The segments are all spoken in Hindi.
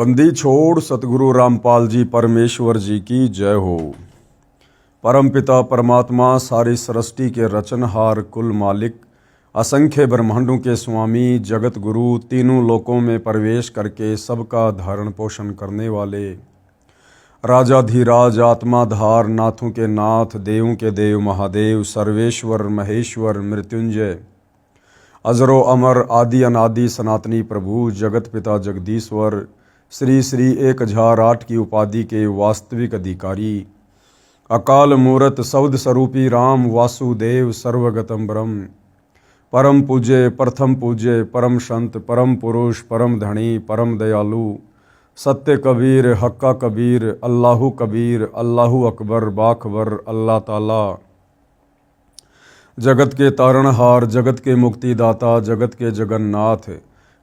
बंदी छोड़ सतगुरु रामपाल जी परमेश्वर जी की जय हो। परम पिता परमात्मा सारी सृष्टि के रचनहार कुल मालिक असंख्य ब्रह्मांडों के स्वामी जगत गुरु तीनों लोकों में प्रवेश करके सबका धारण पोषण करने वाले राजाधिराज आत्माधार नाथों के नाथ देवों के देव महादेव सर्वेश्वर महेश्वर मृत्युंजय अजरो अमर आदि अनादि सनातनी प्रभु जगत पिता जगदीश्वर श्री श्री 1008 की उपाधि के वास्तविक अधिकारी अकाल मूरत शब्द स्वरूपी राम वासुदेव सर्वगतम ब्रह्म परम पूज्य प्रथम पूज्य परम संत परम पुरुष परम धनी परम दयालु सत्य कबीर हक्का कबीर अल्लाहु कबीर अल्लाहु अकबर बाखबर अल्लाह ताला जगत के तारणहार जगत के मुक्तिदाता जगत के जगन्नाथ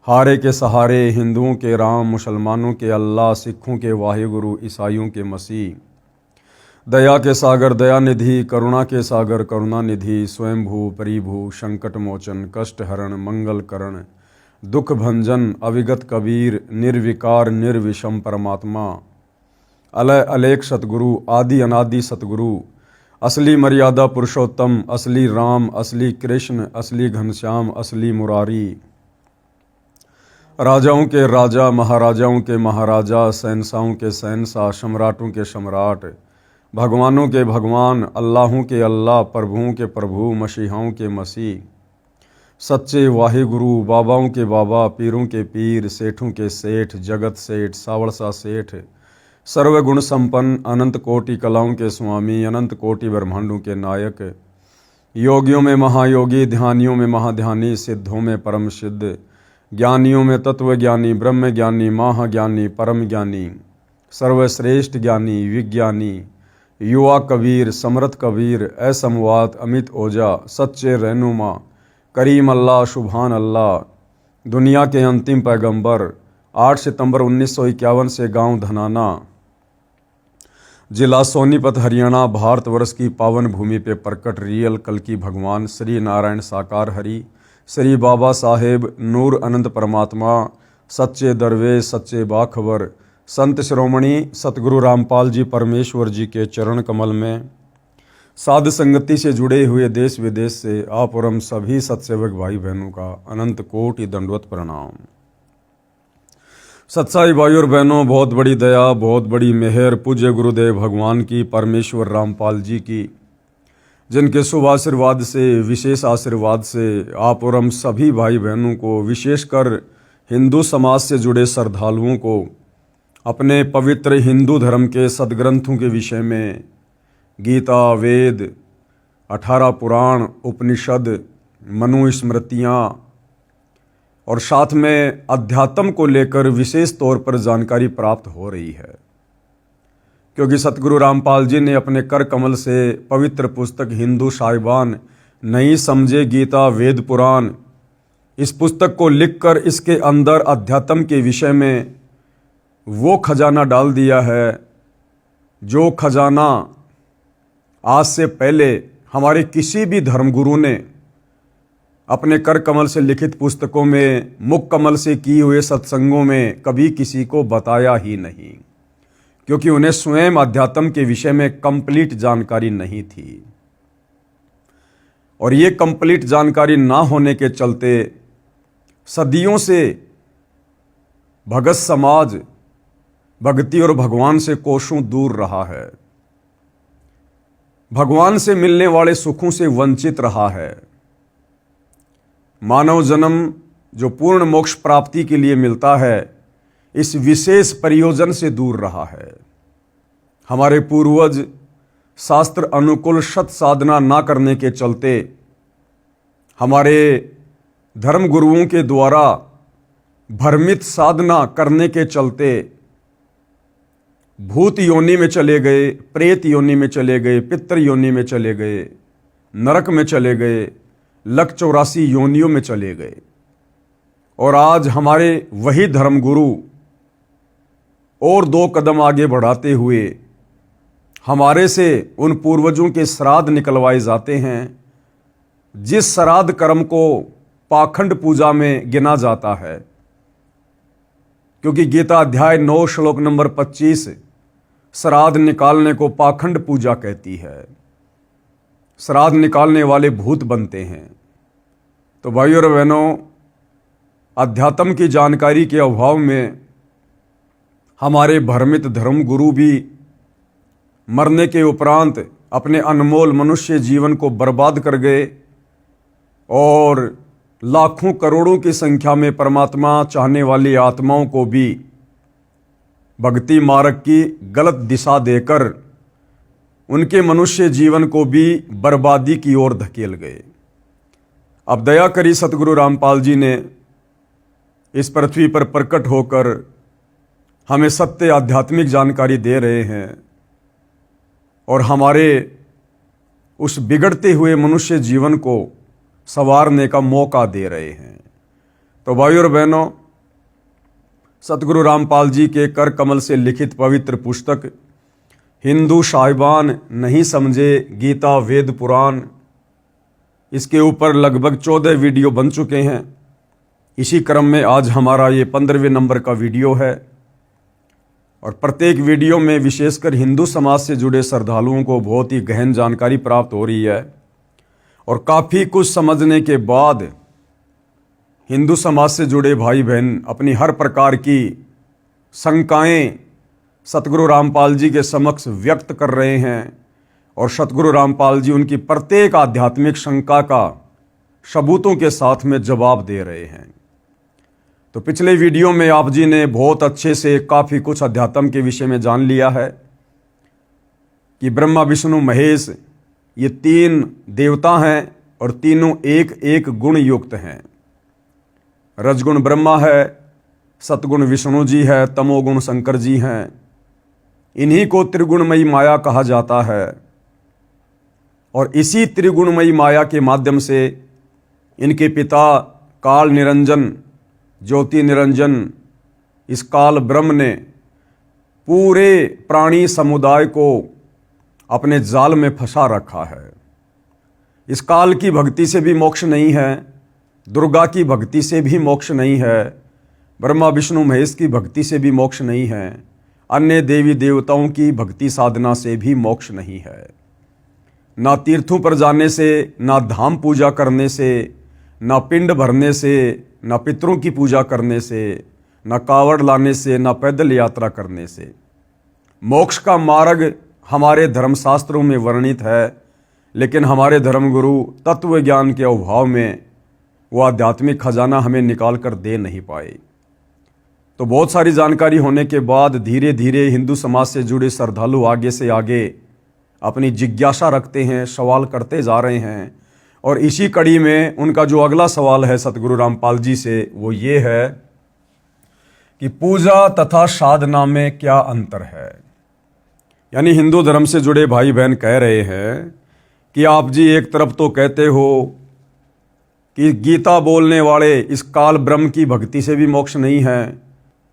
हारे के सहारे हिंदुओं के राम मुसलमानों के अल्लाह सिखों के वाहिगुरु ईसाइयों के मसीह दया के सागर दयानिधि करुणा के सागर करुणानिधि स्वयंभू परिभू संकट मोचन कष्ट हरण मंगल करण दुख भंजन अविगत कबीर निर्विकार निर्विषम परमात्मा अलय अलेख सतगुरु आदि अनादि सतगुरु असली मर्यादा पुरुषोत्तम असली राम असली कृष्ण असली घनश्याम असली मुरारी राजाओं के राजा महाराजाओं के महाराजा शहंशाहों के शहंशाह सम्राटों के सम्राट भगवानों के भगवान अल्लाहों के अल्लाह प्रभुओं के प्रभु मसीहाओं के मसीह सच्चे वाहिगुरु बाबाओं के बाबा पीरों के पीर सेठों के सेठ जगत सेठ सावड़सा सेठ सर्वगुण संपन्न अनंत कोटि कलाओं के स्वामी अनंत कोटि ब्रह्मांडों के नायक योगियों में महायोगी ध्यानियों में महाध्यानी सिद्धों में परम सिद्ध ज्ञानियों में तत्वज्ञानी ब्रह्म ज्ञानी महाज्ञानी परम ज्ञानी सर्वश्रेष्ठ ज्ञानी विज्ञानी युवा कबीर समर्थ कबीर असमवात अमित ओजा सच्चे रहनुमा करीम अल्लाह सुभान अल्लाह दुनिया के अंतिम पैगंबर 8 सितंबर 1951 से गांव धनाना जिला सोनीपत हरियाणा भारतवर्ष की पावन भूमि पे प्रकट रियल कल की भगवान श्री नारायण साकार हरि श्री बाबा साहेब नूर अनंत परमात्मा सच्चे दरवेश सच्चे बाखबर संत श्रोमणी सतगुरु रामपाल जी परमेश्वर जी के चरण कमल में साध संगति से जुड़े हुए देश विदेश से आप और हम सभी सत्सेवक भाई बहनों का अनंत कोटि दंडवत प्रणाम। सत्साई भाई और बहनों, बहुत बड़ी दया बहुत बड़ी मेहर पूज्य गुरुदेव भगवान की परमेश्वर रामपाल जी की, जिनके शुभ आशीर्वाद से विशेष आशीर्वाद से आप और हम सभी भाई बहनों को विशेषकर हिंदू समाज से जुड़े श्रद्धालुओं को अपने पवित्र हिंदू धर्म के सदग्रंथों के विषय में गीता वेद 18 पुराण उपनिषद मनुस्मृतियाँ और साथ में अध्यात्म को लेकर विशेष तौर पर जानकारी प्राप्त हो रही है, क्योंकि सतगुरु रामपाल जी ने अपने कर कमल से पवित्र पुस्तक हिंदू साहिबान नहीं समझे गीता वेद पुराण इस पुस्तक को लिखकर इसके अंदर अध्यात्म के विषय में वो खजाना डाल दिया है जो खजाना आज से पहले हमारे किसी भी धर्मगुरु ने अपने कर कमल से लिखित पुस्तकों में मुख कमल से किए हुए सत्संगों में कभी किसी को बताया ही नहीं, क्योंकि उन्हें स्वयं अध्यात्म के विषय में कंप्लीट जानकारी नहीं थी। और ये कंप्लीट जानकारी ना होने के चलते सदियों से भगत समाज भक्ति और भगवान से कोसों दूर रहा है, भगवान से मिलने वाले सुखों से वंचित रहा है। मानव जन्म जो पूर्ण मोक्ष प्राप्ति के लिए मिलता है, इस विशेष प्रयोजन से दूर रहा है। हमारे पूर्वज शास्त्र अनुकूल सत साधना ना करने के चलते हमारे धर्म गुरुओं के द्वारा भ्रमित साधना करने के चलते भूत योनि में चले गए, प्रेत योनि में चले गए, पितृ योनि में चले गए, नरक में चले गए, लख 84 योनियों में चले गए। और आज हमारे वही धर्मगुरु और 2 कदम आगे बढ़ाते हुए हमारे से उन पूर्वजों के श्राद्ध निकलवाए जाते हैं, जिस श्राद्ध कर्म को पाखंड पूजा में गिना जाता है। क्योंकि गीता अध्याय 9 श्लोक नंबर 25 श्राद्ध निकालने को पाखंड पूजा कहती है। श्राद्ध निकालने वाले भूत बनते हैं। तो भाइयों और बहनों, अध्यात्म की जानकारी के अभाव में हमारे भ्रमित धर्म गुरु भी मरने के उपरांत अपने अनमोल मनुष्य जीवन को बर्बाद कर गए और लाखों करोड़ों की संख्या में परमात्मा चाहने वाली आत्माओं को भी भक्ति मार्ग की गलत दिशा देकर उनके मनुष्य जीवन को भी बर्बादी की ओर धकेल गए। अब दया करी सतगुरु रामपाल जी ने इस पृथ्वी पर प्रकट होकर हमें सत्य आध्यात्मिक जानकारी दे रहे हैं और हमारे उस बिगड़ते हुए मनुष्य जीवन को संवारने का मौका दे रहे हैं। तो भाइयों और बहनों, सतगुरु रामपाल जी के कर कमल से लिखित पवित्र पुस्तक हिंदू साहिबान नहीं समझे गीता वेद पुराण, इसके ऊपर लगभग 14 वीडियो बन चुके हैं। इसी क्रम में आज हमारा ये 15वें नंबर का वीडियो है और प्रत्येक वीडियो में विशेषकर हिंदू समाज से जुड़े श्रद्धालुओं को बहुत ही गहन जानकारी प्राप्त हो रही है और काफ़ी कुछ समझने के बाद हिंदू समाज से जुड़े भाई बहन अपनी हर प्रकार की शंकाएं सतगुरु रामपाल जी के समक्ष व्यक्त कर रहे हैं और सतगुरु रामपाल जी उनकी प्रत्येक आध्यात्मिक शंका का सबूतों के साथ में जवाब दे रहे हैं। तो पिछले वीडियो में आप जी ने बहुत अच्छे से काफ़ी कुछ अध्यात्म के विषय में जान लिया है कि ब्रह्मा विष्णु महेश ये 3 देवता हैं और तीनों एक एक गुण युक्त हैं। रजगुण ब्रह्मा है, सतगुण विष्णु जी है, तमोगुण शंकर जी हैं। इन्हीं को त्रिगुणमयी माया कहा जाता है और इसी त्रिगुणमयी माया के माध्यम से इनके पिता काल निरंजन ज्योति निरंजन इस काल ब्रह्म ने पूरे प्राणी समुदाय को अपने जाल में फंसा रखा है। इस काल की भक्ति से भी मोक्ष नहीं है, दुर्गा की भक्ति से भी मोक्ष नहीं है, ब्रह्मा विष्णु महेश की भक्ति से भी मोक्ष नहीं है, अन्य देवी देवताओं की भक्ति साधना से भी मोक्ष नहीं है। ना तीर्थों पर जाने से, ना धाम पूजा करने से, ना पिंड भरने से, ना पितरों की पूजा करने से, ना कावड़ लाने से, ना पैदल यात्रा करने से। मोक्ष का मार्ग हमारे धर्मशास्त्रों में वर्णित है, लेकिन हमारे धर्मगुरु तत्व ज्ञान के अभाव में वो आध्यात्मिक खजाना हमें निकाल कर दे नहीं पाए। तो बहुत सारी जानकारी होने के बाद धीरे धीरे हिंदू समाज से जुड़े श्रद्धालु आगे से आगे अपनी जिज्ञासा रखते हैं, सवाल करते जा रहे हैं और इसी कड़ी में उनका जो अगला सवाल है सतगुरु रामपाल जी से वो ये है कि पूजा तथा साधना में क्या अंतर है। यानी हिंदू धर्म से जुड़े भाई बहन कह रहे हैं कि आप जी एक तरफ तो कहते हो कि गीता बोलने वाले इस काल ब्रह्म की भक्ति से भी मोक्ष नहीं है,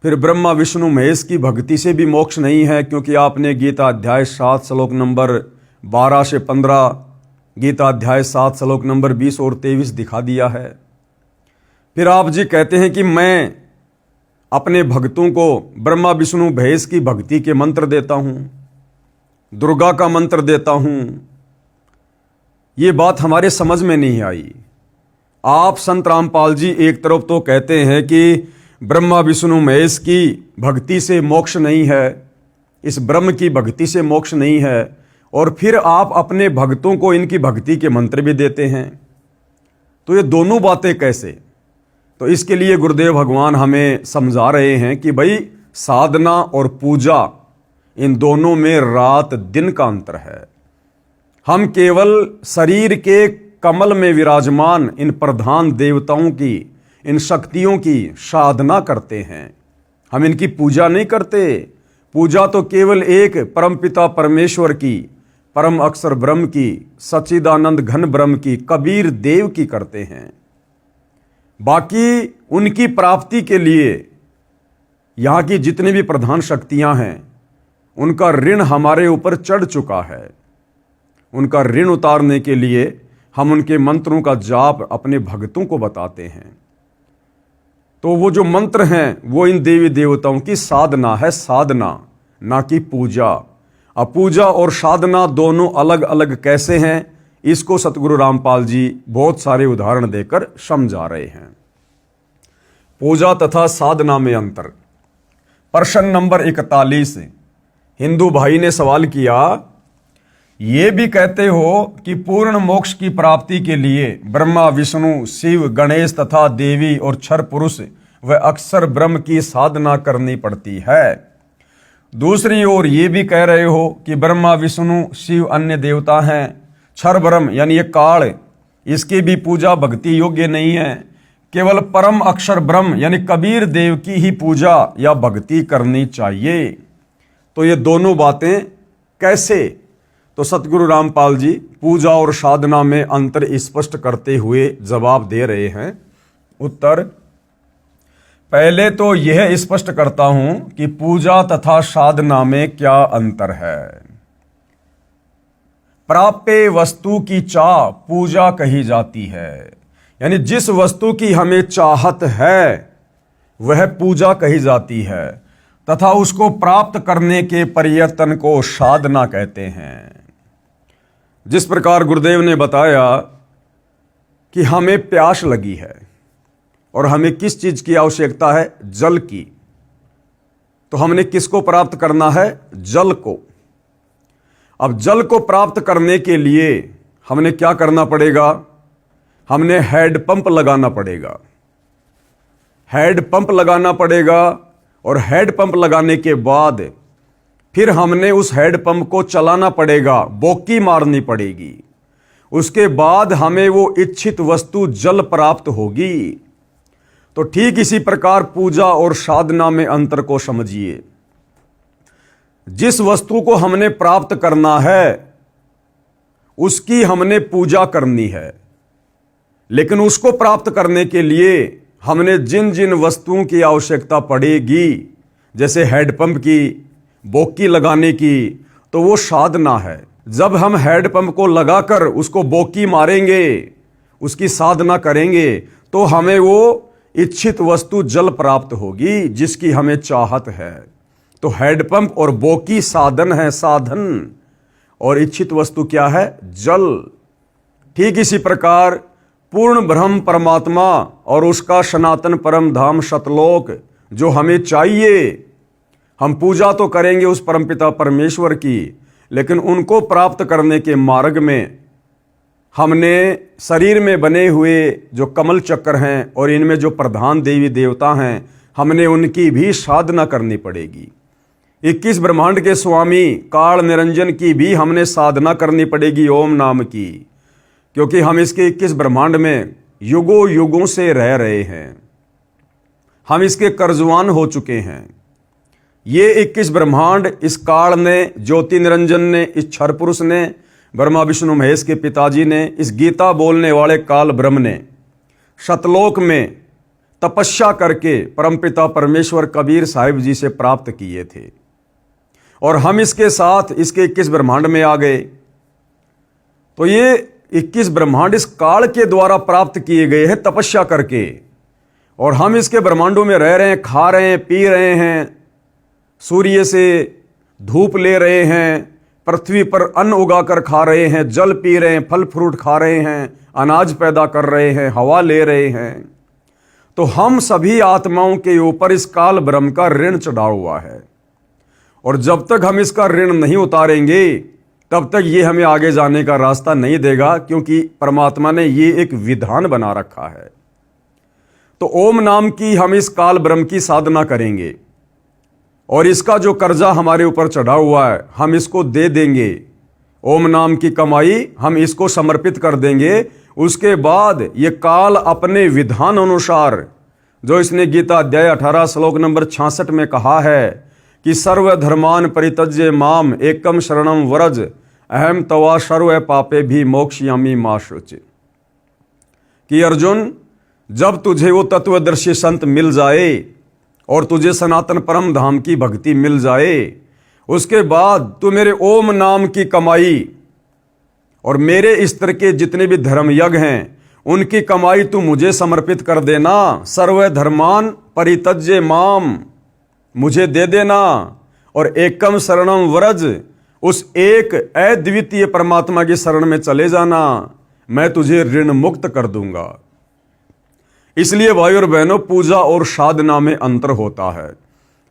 फिर ब्रह्मा विष्णु महेश की भक्ति से भी मोक्ष नहीं है क्योंकि आपने गीता अध्याय 7 श्लोक नंबर 12 से 15, गीता अध्याय 7 श्लोक नंबर 20 और 23 दिखा दिया है। फिर आप जी कहते हैं कि मैं अपने भक्तों को ब्रह्मा विष्णु महेश की भक्ति के मंत्र देता हूँ, दुर्गा का मंत्र देता हूँ। ये बात हमारे समझ में नहीं आई। आप संत रामपाल जी एक तरफ तो कहते हैं कि ब्रह्मा विष्णु महेश की भक्ति से मोक्ष नहीं है, इस ब्रह्म की भक्ति से मोक्ष नहीं है, और फिर आप अपने भक्तों को इनकी भक्ति के मंत्र भी देते हैं। तो ये दोनों बातें कैसे? तो इसके लिए गुरुदेव भगवान हमें समझा रहे हैं कि भाई साधना और पूजा इन दोनों में रात दिन का अंतर है। हम केवल शरीर के कमल में विराजमान इन प्रधान देवताओं की, इन शक्तियों की साधना करते हैं, हम इनकी पूजा नहीं करते। पूजा तो केवल एक परमपिता परमेश्वर की, परम अक्षर ब्रह्म की, सच्चिदानंद घन ब्रह्म की, कबीर देव की करते हैं। बाकी उनकी प्राप्ति के लिए यहाँ की जितनी भी प्रधान शक्तियाँ हैं उनका ऋण हमारे ऊपर चढ़ चुका है। उनका ऋण उतारने के लिए हम उनके मंत्रों का जाप अपने भक्तों को बताते हैं। तो वो जो मंत्र हैं वो इन देवी देवताओं की साधना है, साधना, ना कि पूजा। अब पूजा और साधना दोनों अलग अलग कैसे हैं, इसको सतगुरु रामपाल जी बहुत सारे उदाहरण देकर समझा रहे हैं। पूजा तथा साधना में अंतर। प्रश्न नंबर 41, हिंदू भाई ने सवाल किया, ये भी कहते हो कि पूर्ण मोक्ष की प्राप्ति के लिए ब्रह्मा, विष्णु, शिव, गणेश तथा देवी और क्षर पुरुष व अक्षर ब्रह्म की साधना करनी पड़ती है। दूसरी ओर ये भी कह रहे हो कि ब्रह्मा, विष्णु, शिव अन्य देवता हैं, क्षर ब्रह्म यानी ये काल, इसकी भी पूजा भक्ति योग्य नहीं है, केवल परम अक्षर ब्रह्म यानी कबीर देव की ही पूजा या भक्ति करनी चाहिए। तो ये दोनों बातें कैसे? तो सतगुरु रामपाल जी पूजा और साधना में अंतर स्पष्ट करते हुए जवाब दे रहे हैं। उत्तर, पहले तो यह स्पष्ट करता हूं कि पूजा तथा साधना में क्या अंतर है। प्राप्य वस्तु की चाह पूजा कही जाती है, यानी जिस वस्तु की हमें चाहत है वह पूजा कही जाती है, तथा उसको प्राप्त करने के प्रयत्न को साधना कहते हैं। जिस प्रकार गुरुदेव ने बताया कि हमें प्यास लगी है और हमें किस चीज की आवश्यकता है, जल की, तो हमने किसको प्राप्त करना है, जल को। अब जल को प्राप्त करने के लिए हमने क्या करना पड़ेगा, हमने हैंडपंप लगाना पड़ेगा। हैंडपंप लगाना पड़ेगा और हैंडपंप लगाने के बाद फिर हमने उस हैंडपंप को चलाना पड़ेगा, बोकी मारनी पड़ेगी। उसके बाद हमें वो इच्छित वस्तु जल प्राप्त होगी। तो ठीक इसी प्रकार पूजा और साधना में अंतर को समझिए। जिस वस्तु को हमने प्राप्त करना है उसकी हमने पूजा करनी है, लेकिन उसको प्राप्त करने के लिए हमने जिन जिन वस्तुओं की आवश्यकता पड़ेगी, जैसे हैंडपंप की, बोकी लगाने की, तो वो साधना है। जब हम हैंडपंप को लगाकर उसको बोकी मारेंगे, उसकी साधना करेंगे, तो हमें वो इच्छित वस्तु जल प्राप्त होगी जिसकी हमें चाहत है। तो हैंडपंप और बोकी साधन है, साधन, और इच्छित वस्तु क्या है, जल। ठीक इसी प्रकार पूर्ण ब्रह्म परमात्मा और उसका सनातन परम धाम सतलोक जो हमें चाहिए, हम पूजा तो करेंगे उस परमपिता परमेश्वर की, लेकिन उनको प्राप्त करने के मार्ग में हमने शरीर में बने हुए जो कमल चक्र हैं और इनमें जो प्रधान देवी देवता हैं, हमने उनकी भी साधना करनी पड़ेगी। 21 ब्रह्मांड के स्वामी काल निरंजन की भी हमने साधना करनी पड़ेगी, ओम नाम की, क्योंकि हम इसके 21 ब्रह्मांड में युगों युगों से रह रहे हैं। हम इसके कर्जवान हो चुके हैं। ये 21 ब्रह्मांड इस काल ने, ज्योति निरंजन ने, इस क्षर पुरुष ने, ब्रह्मा विष्णु महेश के पिताजी ने, इस गीता बोलने वाले काल ब्रह्म ने सतलोक में तपस्या करके परमपिता परमेश्वर कबीर साहिब जी से प्राप्त किए थे, और हम इसके साथ इसके 21 ब्रह्मांड में आ गए। तो ये 21 ब्रह्मांड इस काल के द्वारा प्राप्त किए गए हैं तपस्या करके, और हम इसके ब्रह्मांडों में रह रहे हैं, खा रहे हैं, पी रहे हैं, सूर्य से धूप ले रहे हैं, पृथ्वी पर अन्न उगाकर खा रहे हैं, जल पी रहे हैं, फल फ्रूट खा रहे हैं, अनाज पैदा कर रहे हैं, हवा ले रहे हैं। तो हम सभी आत्माओं के ऊपर इस काल ब्रह्म का ऋण चढ़ा हुआ है, और जब तक हम इसका ऋण नहीं उतारेंगे तब तक ये हमें आगे जाने का रास्ता नहीं देगा, क्योंकि परमात्मा ने ये एक विधान बना रखा है। तो ओम नाम की हम इस काल ब्रह्म की साधना करेंगे, और इसका जो कर्जा हमारे ऊपर चढ़ा हुआ है हम इसको दे देंगे। ओम नाम की कमाई हम इसको समर्पित कर देंगे। उसके बाद ये काल अपने विधान अनुसार, जो इसने गीता अध्याय 18 श्लोक नंबर 66 में कहा है कि सर्वधर्मान परित्यज्य माम एकम शरणम व्रज अहम तवा सर्व पापे भी मोक्षयामि मा शुचि, कि अर्जुन जब तुझे वो तत्वदर्शी संत मिल जाए और तुझे सनातन परम धाम की भक्ति मिल जाए, उसके बाद तू मेरे ओम नाम की कमाई और मेरे स्तर के जितने भी धर्म यज्ञ हैं उनकी कमाई तू मुझे समर्पित कर देना। सर्व धर्मान परित्यज्य माम, मुझे दे देना। और एकम शरणम व्रज, उस एक अद्वितीय परमात्मा की शरण में चले जाना, मैं तुझे ऋण मुक्त कर दूंगा। इसलिए भाई और बहनों, पूजा और साधना में अंतर होता है।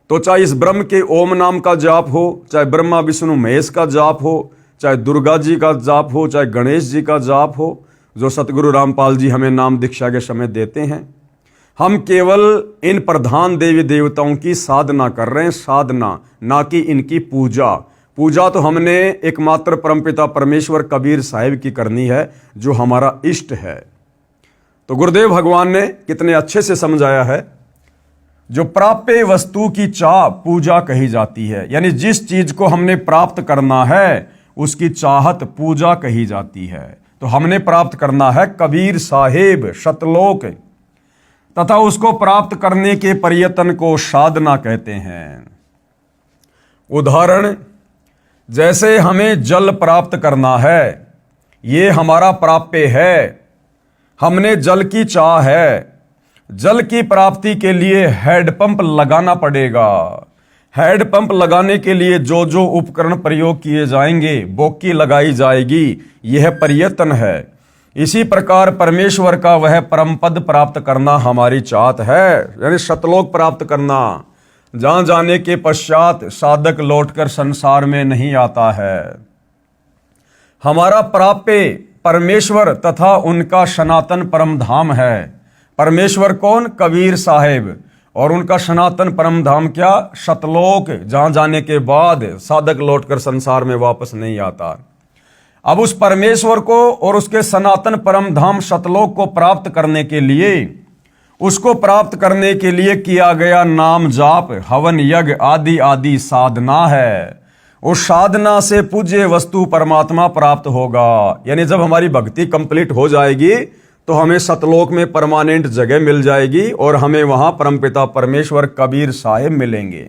तो चाहे इस ब्रह्म के ओम नाम का जाप हो, चाहे ब्रह्मा विष्णु महेश का जाप हो, चाहे दुर्गा जी का जाप हो, चाहे गणेश जी का जाप हो, जो सतगुरु रामपाल जी हमें नाम दीक्षा के समय देते हैं, हम केवल इन प्रधान देवी देवताओं की साधना कर रहे हैं, साधना, ना कि इनकी पूजा। पूजा तो हमने एकमात्र परमपिता परमेश्वर कबीर साहिब की करनी है, जो हमारा इष्ट है। तो गुरुदेव भगवान ने कितने अच्छे से समझाया है, जो प्राप्य वस्तु की चाह पूजा कही जाती है, यानी जिस चीज को हमने प्राप्त करना है उसकी चाहत पूजा कही जाती है। तो हमने प्राप्त करना है कबीर साहिब शतलोक, तथा उसको प्राप्त करने के प्रयत्न को साधना कहते हैं। उदाहरण, जैसे हमें जल प्राप्त करना है, ये हमारा प्राप्य है, हमने जल की चाह है। जल की प्राप्ति के लिए हैंडपंप लगाना पड़ेगा। हैंडपंप लगाने के लिए जो जो उपकरण प्रयोग किए जाएंगे, बोकी लगाई जाएगी, यह प्रयत्न है। इसी प्रकार परमेश्वर का वह परम पद प्राप्त करना हमारी चाहत है, यानी सतलोक प्राप्त करना, जहां जाने के पश्चात साधक लौटकर संसार में नहीं आता है। हमारा प्राप्य परमेश्वर तथा उनका सनातन परम धाम है। परमेश्वर कौन? कबीर साहिब। और उनका सनातन परम धाम क्या? सतलोक, जहां जाने के बाद साधक लौटकर संसार में वापस नहीं आता। अब उस परमेश्वर को और उसके सनातन परम धाम सतलोक को प्राप्त करने के लिए, उसको प्राप्त करने के लिए किया गया नाम जाप, हवन यज्ञ आदि आदि साधना है। उस साधना से पूज्य वस्तु परमात्मा प्राप्त होगा। यानी जब हमारी भक्ति कंप्लीट हो जाएगी तो हमें सतलोक में परमानेंट जगह मिल जाएगी और हमें वहां परमपिता परमेश्वर कबीर साहिब मिलेंगे।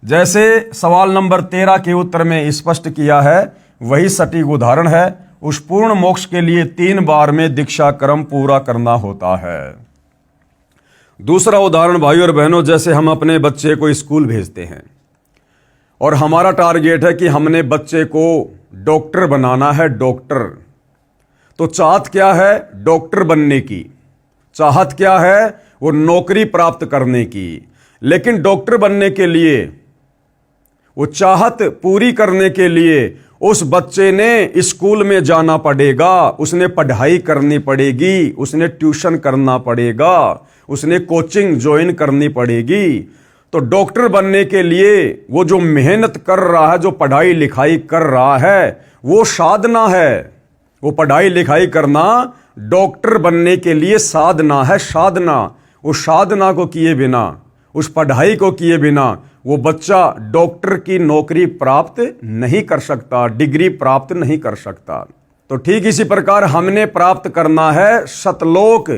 जैसे सवाल नंबर 13 के उत्तर में स्पष्ट किया है, वही सटीक उदाहरण है। उस पूर्ण मोक्ष के लिए 3 बार में दीक्षा क्रम पूरा करना होता है। दूसरा उदाहरण भाई और बहनों, जैसे हम अपने बच्चे को स्कूल भेजते हैं और हमारा टारगेट है कि हमने बच्चे को डॉक्टर बनाना है, डॉक्टर। तो चाहत क्या है? डॉक्टर बनने की। चाहत क्या है? वो नौकरी प्राप्त करने की। लेकिन डॉक्टर बनने के लिए, वो चाहत पूरी करने के लिए उस बच्चे ने स्कूल में जाना पड़ेगा, उसने पढ़ाई करनी पड़ेगी, उसने ट्यूशन करना पड़ेगा, उसने कोचिंग ज्वाइन करनी पड़ेगी। तो डॉक्टर बनने के लिए वो जो मेहनत कर रहा है, जो पढ़ाई लिखाई कर रहा है, वो साधना है। वो पढ़ाई लिखाई करना डॉक्टर बनने के लिए साधना है, साधना। उस साधना को किए बिना, उस पढ़ाई को किए बिना वो बच्चा डॉक्टर की नौकरी प्राप्त नहीं कर सकता, डिग्री प्राप्त नहीं कर सकता। तो ठीक इसी प्रकार हमने प्राप्त करना है सतलोक,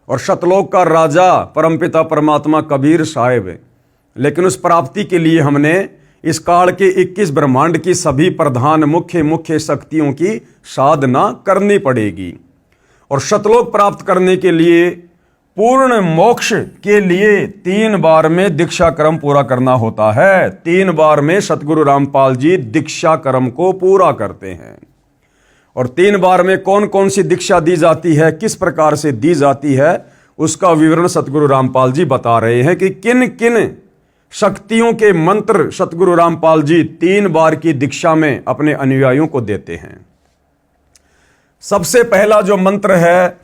और सतलोक का राजा परमपिता परमात्मा कबीर साहिब। लेकिन उस प्राप्ति के लिए हमने इस काल के 21 ब्रह्मांड की सभी प्रधान मुख्य शक्तियों की साधना करनी पड़ेगी। और सतलोक प्राप्त करने के लिए, पूर्ण मोक्ष के लिए 3 बार में दीक्षा क्रम पूरा करना होता है। 3 बार में सतगुरु रामपाल जी दीक्षा क्रम को पूरा करते हैं। और 3 बार में कौन कौन सी दीक्षा दी जाती है, किस प्रकार से दी जाती है, उसका विवरण सतगुरु रामपाल जी बता रहे हैं कि किन किन शक्तियों के मंत्र सतगुरु रामपाल जी 3 बार की दीक्षा में अपने अनुयायियों को देते हैं। सबसे पहला जो मंत्र है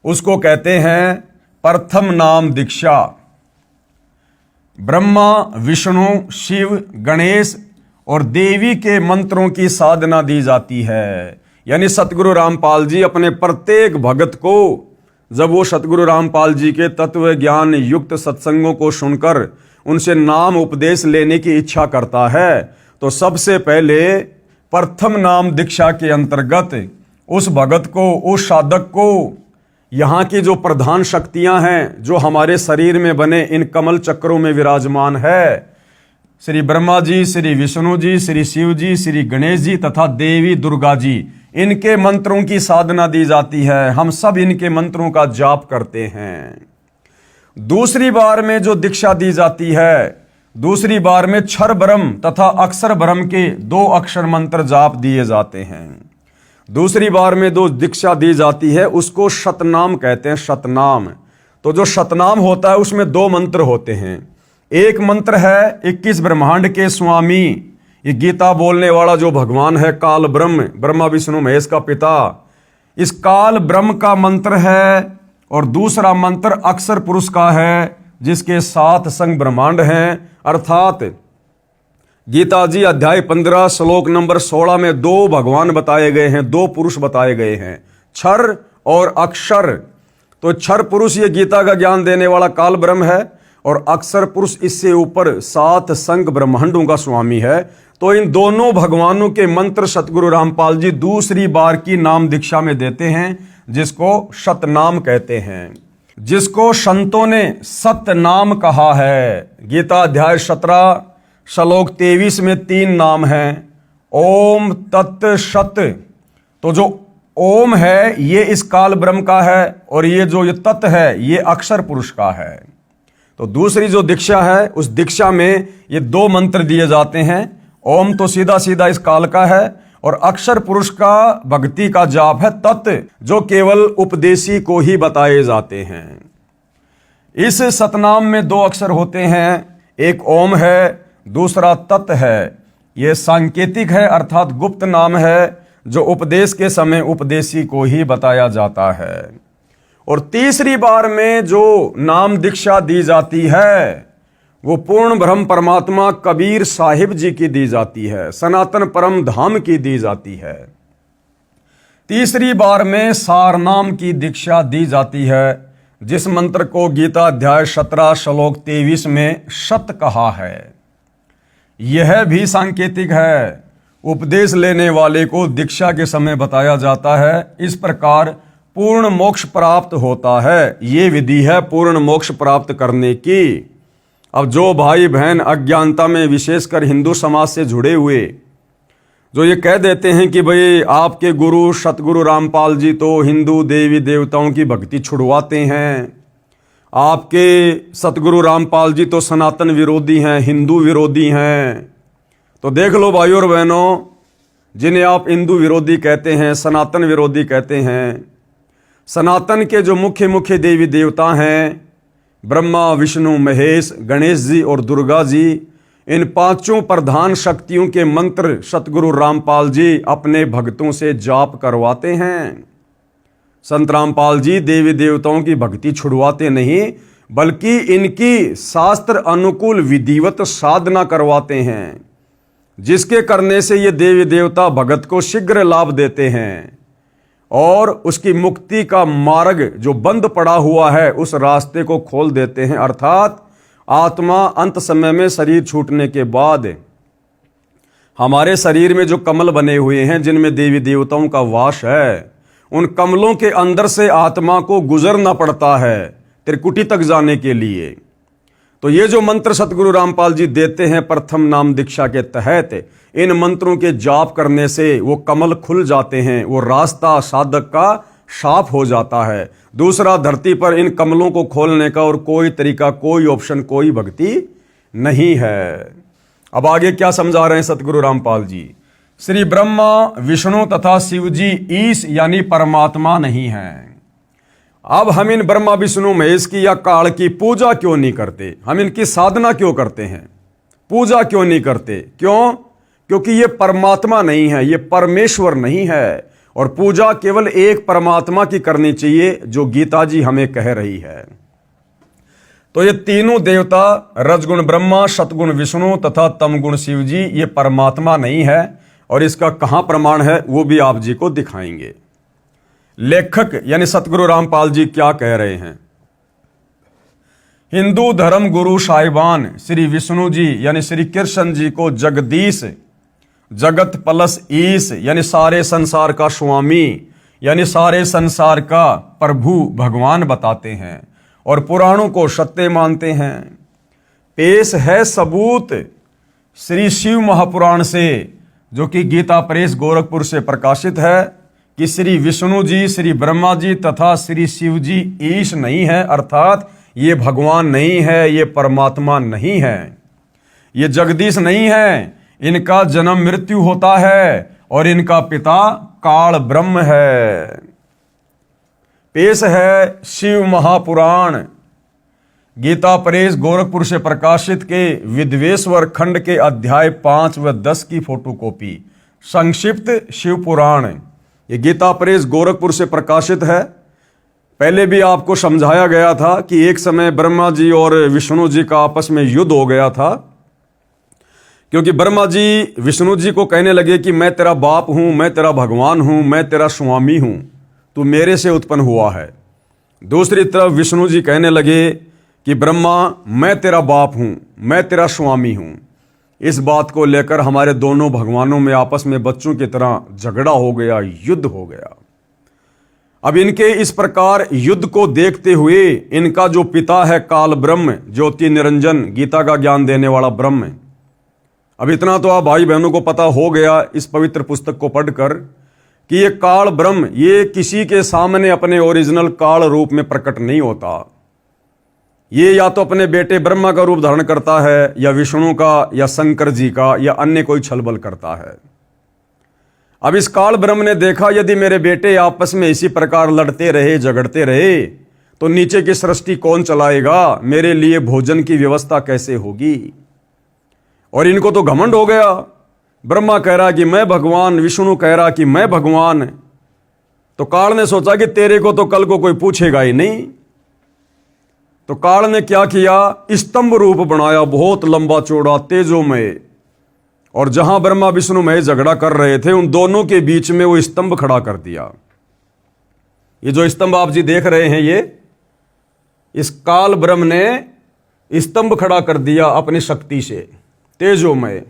उसको कहते हैं प्रथम नाम दीक्षा। ब्रह्मा, विष्णु, शिव, गणेश और देवी के मंत्रों की साधना दी जाती है। यानी सतगुरु रामपाल जी अपने प्रत्येक भगत को, जब वो सतगुरु रामपाल जी के तत्व ज्ञान युक्त सत्संगों को सुनकर उनसे नाम उपदेश लेने की इच्छा करता है, तो सबसे पहले प्रथम नाम दीक्षा के अंतर्गत उस भगत को, उस साधक को, यहाँ की जो प्रधान शक्तियां हैं जो हमारे शरीर में बने इन कमल चक्रों में विराजमान है, श्री ब्रह्मा जी, श्री विष्णु जी, श्री शिव जी, श्री गणेश जी तथा देवी दुर्गा जी, इनके मंत्रों की साधना दी जाती है, हम सब इनके मंत्रों का जाप करते हैं। दूसरी बार में जो दीक्षा दी जाती है, दूसरी बार में क्षर ब्रह्म तथा अक्षर ब्रह्म के 2 अक्षर मंत्र जाप दिए जाते हैं। दूसरी बार में जो दीक्षा दी जाती है उसको शतनाम कहते हैं, शतनाम। तो जो शतनाम होता है उसमें 2 मंत्र होते हैं। एक मंत्र है 21 ब्रह्मांड के स्वामी, ये गीता बोलने वाला जो भगवान है काल ब्रह्म, ब्रह्मा विष्णु महेश का पिता, इस काल ब्रह्म का मंत्र है। और दूसरा मंत्र अक्षर पुरुष का है जिसके 7 संग ब्रह्मांड हैं, अर्थात गीता जी अध्याय 15 श्लोक नंबर 16 में 2 भगवान बताए गए हैं, 2 पुरुष बताए गए हैं, क्षर और अक्षर। तो क्षर पुरुष ये गीता का ज्ञान देने वाला काल ब्रह्म है और अक्षर पुरुष इससे ऊपर 7 संग ब्रह्मांडों का स्वामी है। तो इन दोनों भगवानों के मंत्र सतगुरु रामपाल जी दूसरी बार की नाम दीक्षा में देते हैं, जिसको शतनाम कहते हैं, जिसको संतों ने सतनाम कहा है। गीता अध्याय 17 श्लोक 23 में 3 नाम हैं, ओम तत् सत। तो जो ओम है ये इस काल ब्रह्म का है और ये जो ये तत् है ये अक्षर पुरुष का है। तो दूसरी जो दीक्षा है उस दीक्षा में ये 2 मंत्र दिए जाते हैं। ओम तो सीधा सीधा इस काल का है और अक्षर पुरुष का भक्ति का जाप है तत्, जो केवल उपदेशी को ही बताए जाते हैं। इस सतनाम में 2 अक्षर होते हैं, एक ओम है, दूसरा तत् है। यह सांकेतिक है अर्थात गुप्त नाम है जो उपदेश के समय उपदेशी को ही बताया जाता है। और तीसरी बार में जो नाम दीक्षा दी जाती है वो पूर्ण ब्रह्म परमात्मा कबीर साहिब जी की दी जाती है, सनातन परम धाम की दी जाती है। तीसरी बार में सारनाम की दीक्षा दी जाती है, जिस मंत्र को गीता अध्याय 17 श्लोक 23 में शत कहा है। यह भी सांकेतिक है, उपदेश लेने वाले को दीक्षा के समय बताया जाता है। इस प्रकार पूर्ण मोक्ष प्राप्त होता है। ये विधि है पूर्ण मोक्ष प्राप्त करने की। अब जो भाई बहन अज्ञानता में विशेषकर हिंदू समाज से जुड़े हुए जो ये कह देते हैं कि भाई आपके गुरु सतगुरु रामपाल जी तो हिंदू देवी देवताओं की भक्ति छुड़वाते हैं, आपके सतगुरु रामपाल जी तो सनातन विरोधी हैं, हिंदू विरोधी हैं। तो देख लो भाइयों और बहनों, जिन्हें आप हिंदू विरोधी कहते हैं, सनातन विरोधी कहते हैं, सनातन के जो मुख्य मुख्य देवी देवता हैं ब्रह्मा विष्णु महेश गणेश जी और दुर्गा जी, इन 5 प्रधान शक्तियों के मंत्र सतगुरु रामपाल जी अपने भक्तों से जाप करवाते हैं। संत रामपाल जी देवी देवताओं की भक्ति छुड़वाते नहीं बल्कि इनकी शास्त्र अनुकूल विधिवत साधना करवाते हैं, जिसके करने से ये देवी देवता भगत को शीघ्र लाभ देते हैं और उसकी मुक्ति का मार्ग जो बंद पड़ा हुआ है उस रास्ते को खोल देते हैं। अर्थात आत्मा अंत समय में शरीर छूटने के बाद हमारे शरीर में जो कमल बने हुए हैं जिनमें देवी देवताओं का वास है, उन कमलों के अंदर से आत्मा को गुजरना पड़ता है त्रिकुटी तक जाने के लिए। तो ये जो मंत्र सतगुरु रामपाल जी देते हैं प्रथम नाम दीक्षा के तहत, इन मंत्रों के जाप करने से वो कमल खुल जाते हैं, वो रास्ता साधक का साफ हो जाता है। दूसरा, धरती पर इन कमलों को खोलने का और कोई तरीका, कोई ऑप्शन, कोई भक्ति नहीं है। अब आगे क्या समझा रहे हैं सतगुरु रामपाल जी? श्री ब्रह्मा विष्णु तथा शिव जी ईश यानी परमात्मा नहीं हैं। अब हम इन ब्रह्मा विष्णु महेश की या काल की पूजा क्यों नहीं करते? हम इनकी साधना क्यों करते हैं? पूजा क्यों नहीं करते? क्यों? क्योंकि ये परमात्मा नहीं है, ये परमेश्वर नहीं है। और पूजा केवल एक परमात्मा की करनी चाहिए जो गीता जी हमें कह रही है। तो ये तीनों देवता रजगुण ब्रह्मा, सतगुण विष्णु तथा तमगुण शिव जी ये परमात्मा नहीं है। और इसका कहां प्रमाण है वो भी आप जी को दिखाएंगे। लेखक यानी सतगुरु रामपाल जी क्या कह रहे हैं? हिंदू धर्म गुरु साहिबान श्री विष्णु जी यानी श्री कृष्ण जी को जगदीश, जगत प्लस ईश यानी सारे संसार का स्वामी यानी सारे संसार का प्रभु भगवान बताते हैं और पुराणों को सत्य मानते हैं। पेश है सबूत श्री शिव महापुराण से, जो कि गीता प्रेस गोरखपुर से प्रकाशित है। कि श्री विष्णु जी, श्री ब्रह्मा जी तथा श्री शिव जी ईश नहीं है, अर्थात ये भगवान नहीं है, ये परमात्मा नहीं है, ये जगदीश नहीं है। इनका जन्म मृत्यु होता है और इनका पिता काल ब्रह्म है। पेश है शिव महापुराण, गीता प्रेस गोरखपुर से प्रकाशित के विद्वेश्वर खंड के अध्याय 5 व 10 की फोटोकॉपी। संक्षिप्त शिव पुराण, ये गीता प्रेस गोरखपुर से प्रकाशित है। पहले भी आपको समझाया गया था कि एक समय ब्रह्मा जी और विष्णु जी का आपस में युद्ध हो गया था, क्योंकि ब्रह्मा जी विष्णु जी को कहने लगे कि मैं तेरा बाप हूं, मैं तेरा भगवान हूं, मैं तेरा स्वामी हूं, तू मेरे से उत्पन्न हुआ है। दूसरी तरफ विष्णु जी कहने लगे कि ब्रह्मा मैं तेरा बाप हूं, मैं तेरा स्वामी हूं। इस बात को लेकर हमारे दोनों भगवानों में आपस में बच्चों की तरह झगड़ा हो गया, युद्ध हो गया। अब इनके इस प्रकार युद्ध को देखते हुए इनका जो पिता है काल ब्रह्म, ज्योति निरंजन, गीता का ज्ञान देने वाला ब्रह्म, अब इतना तो आप भाई बहनों को पता हो गया इस पवित्र पुस्तक को पढ़कर कि ये काल ब्रह्म ये किसी के सामने अपने ओरिजिनल काल रूप में प्रकट नहीं होता। ये या तो अपने बेटे ब्रह्मा का रूप धारण करता है, या विष्णु का, या शंकर जी का, या अन्य कोई छलबल करता है। अब इस काल ब्रह्म ने देखा यदि मेरे बेटे आपस में इसी प्रकार लड़ते रहे, झगड़ते रहे, तो नीचे की सृष्टि कौन चलाएगा, मेरे लिए भोजन की व्यवस्था कैसे होगी। और इनको तो घमंड हो गया, ब्रह्मा कह रहा कि मैं भगवान, विष्णु कह रहा कि मैं भगवान। तो काल ने सोचा कि तेरे को तो कल को कोई पूछेगा ही नहीं। तो काल ने क्या किया, स्तंभ रूप बनाया, बहुत लंबा चौड़ा तेजोमय, और जहां ब्रह्मा विष्णु महेश झगड़ा कर रहे थे उन दोनों के बीच में वो स्तंभ खड़ा कर दिया। ये जो स्तंभ आप जी देख रहे हैं, ये इस काल ब्रह्म ने स्तंभ खड़ा कर दिया अपनी शक्ति से, तेजोमय।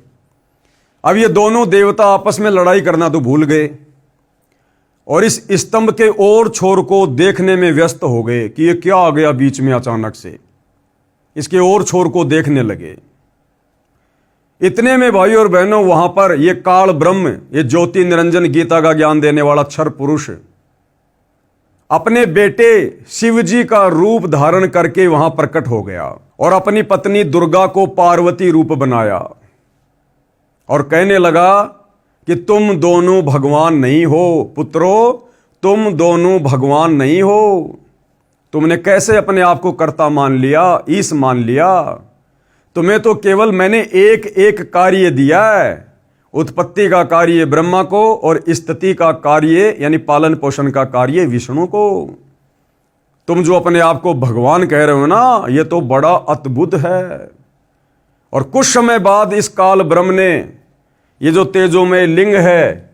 अब ये दोनों देवता आपस में लड़ाई करना तो भूल गए और इस स्तंभ के और छोर को देखने में व्यस्त हो गए कि ये क्या आ गया बीच में अचानक से। इसके और छोर को देखने लगे। इतने में भाई और बहनों वहां पर ये काल ब्रह्म, ये ज्योति निरंजन, गीता का ज्ञान देने वाला क्षर पुरुष अपने बेटे शिव जी का रूप धारण करके वहां प्रकट हो गया और अपनी पत्नी दुर्गा को पार्वती रूप बनाया और कहने लगा कि तुम दोनों भगवान नहीं हो पुत्रों, तुम दोनों भगवान नहीं हो। तुमने कैसे अपने आप को कर्ता मान लिया, ईश मान लिया। तुम्हें तो केवल मैंने एक एक कार्य दिया है, उत्पत्ति का कार्य ब्रह्मा को और स्थिति का कार्य यानी पालन पोषण का कार्य विष्णु को। तुम जो अपने आप को भगवान कह रहे हो ना, ये तो बड़ा अद्भुत है। और कुछ समय बाद इस काल ब्रह्म ने ये जो तेजोमय लिंग है,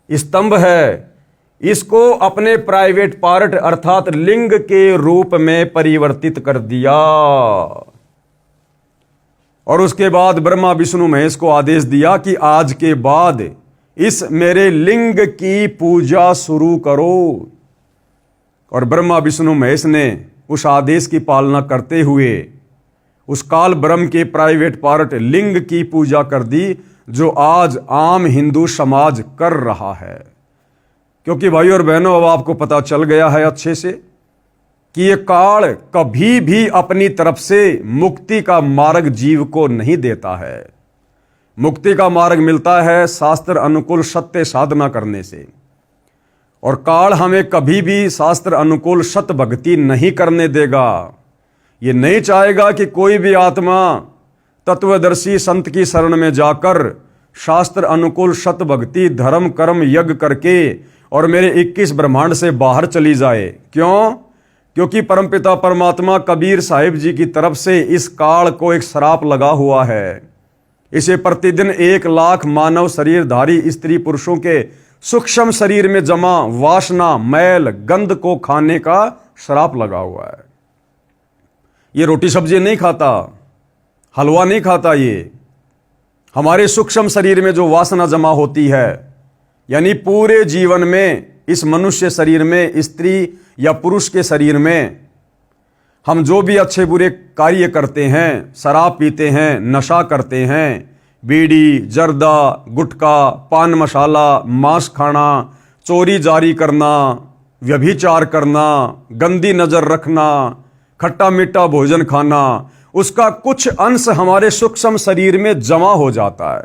स्तंभ है, इसको अपने प्राइवेट पार्ट अर्थात लिंग के रूप में परिवर्तित कर दिया। और उसके बाद ब्रह्मा विष्णु महेश को आदेश दिया कि आज के बाद इस मेरे लिंग की पूजा शुरू करो। और ब्रह्मा विष्णु महेश ने उस आदेश की पालना करते हुए उस काल ब्रह्म के प्राइवेट पार्ट लिंग की पूजा कर दी, जो आज आम हिंदू समाज कर रहा है। क्योंकि भाई और बहनों अब आपको पता चल गया है अच्छे से कि ये काल कभी भी अपनी तरफ से मुक्ति का मार्ग जीव को नहीं देता है। मुक्ति का मार्ग मिलता है शास्त्र अनुकूल सत्य साधना करने से, और काल हमें कभी भी शास्त्र अनुकूल सत्य भक्ति नहीं करने देगा। ये नहीं चाहेगा कि कोई भी आत्मा तत्वदर्शी संत की शरण में जाकर शास्त्र अनुकूल सत्य भक्ति धर्म कर्म यज्ञ करके और मेरे 21 ब्रह्मांड से बाहर चली जाए। क्यों? क्योंकि परमपिता परमात्मा कबीर साहिब जी की तरफ से इस काल को एक श्राप लगा हुआ है। इसे प्रतिदिन 1 लाख मानव शरीरधारी स्त्री पुरुषों के सूक्ष्म शरीर में जमा वासना मैल गंध को खाने का श्राप लगा हुआ है। ये रोटी सब्जी नहीं खाता, हलवा नहीं खाता। ये हमारे सूक्ष्म शरीर में जो वासना जमा होती है, यानी पूरे जीवन में इस मनुष्य शरीर में, स्त्री या पुरुष के शरीर में हम जो भी अच्छे बुरे कार्य करते हैं, शराब पीते हैं, नशा करते हैं, बीड़ी जर्दा गुटखा पान मसाला मांस खाना चोरी जारी करना, व्यभिचार करना, गंदी नजर रखना, खट्टा मीठा भोजन खाना, उसका कुछ अंश हमारे सूक्ष्म शरीर में जमा हो जाता है।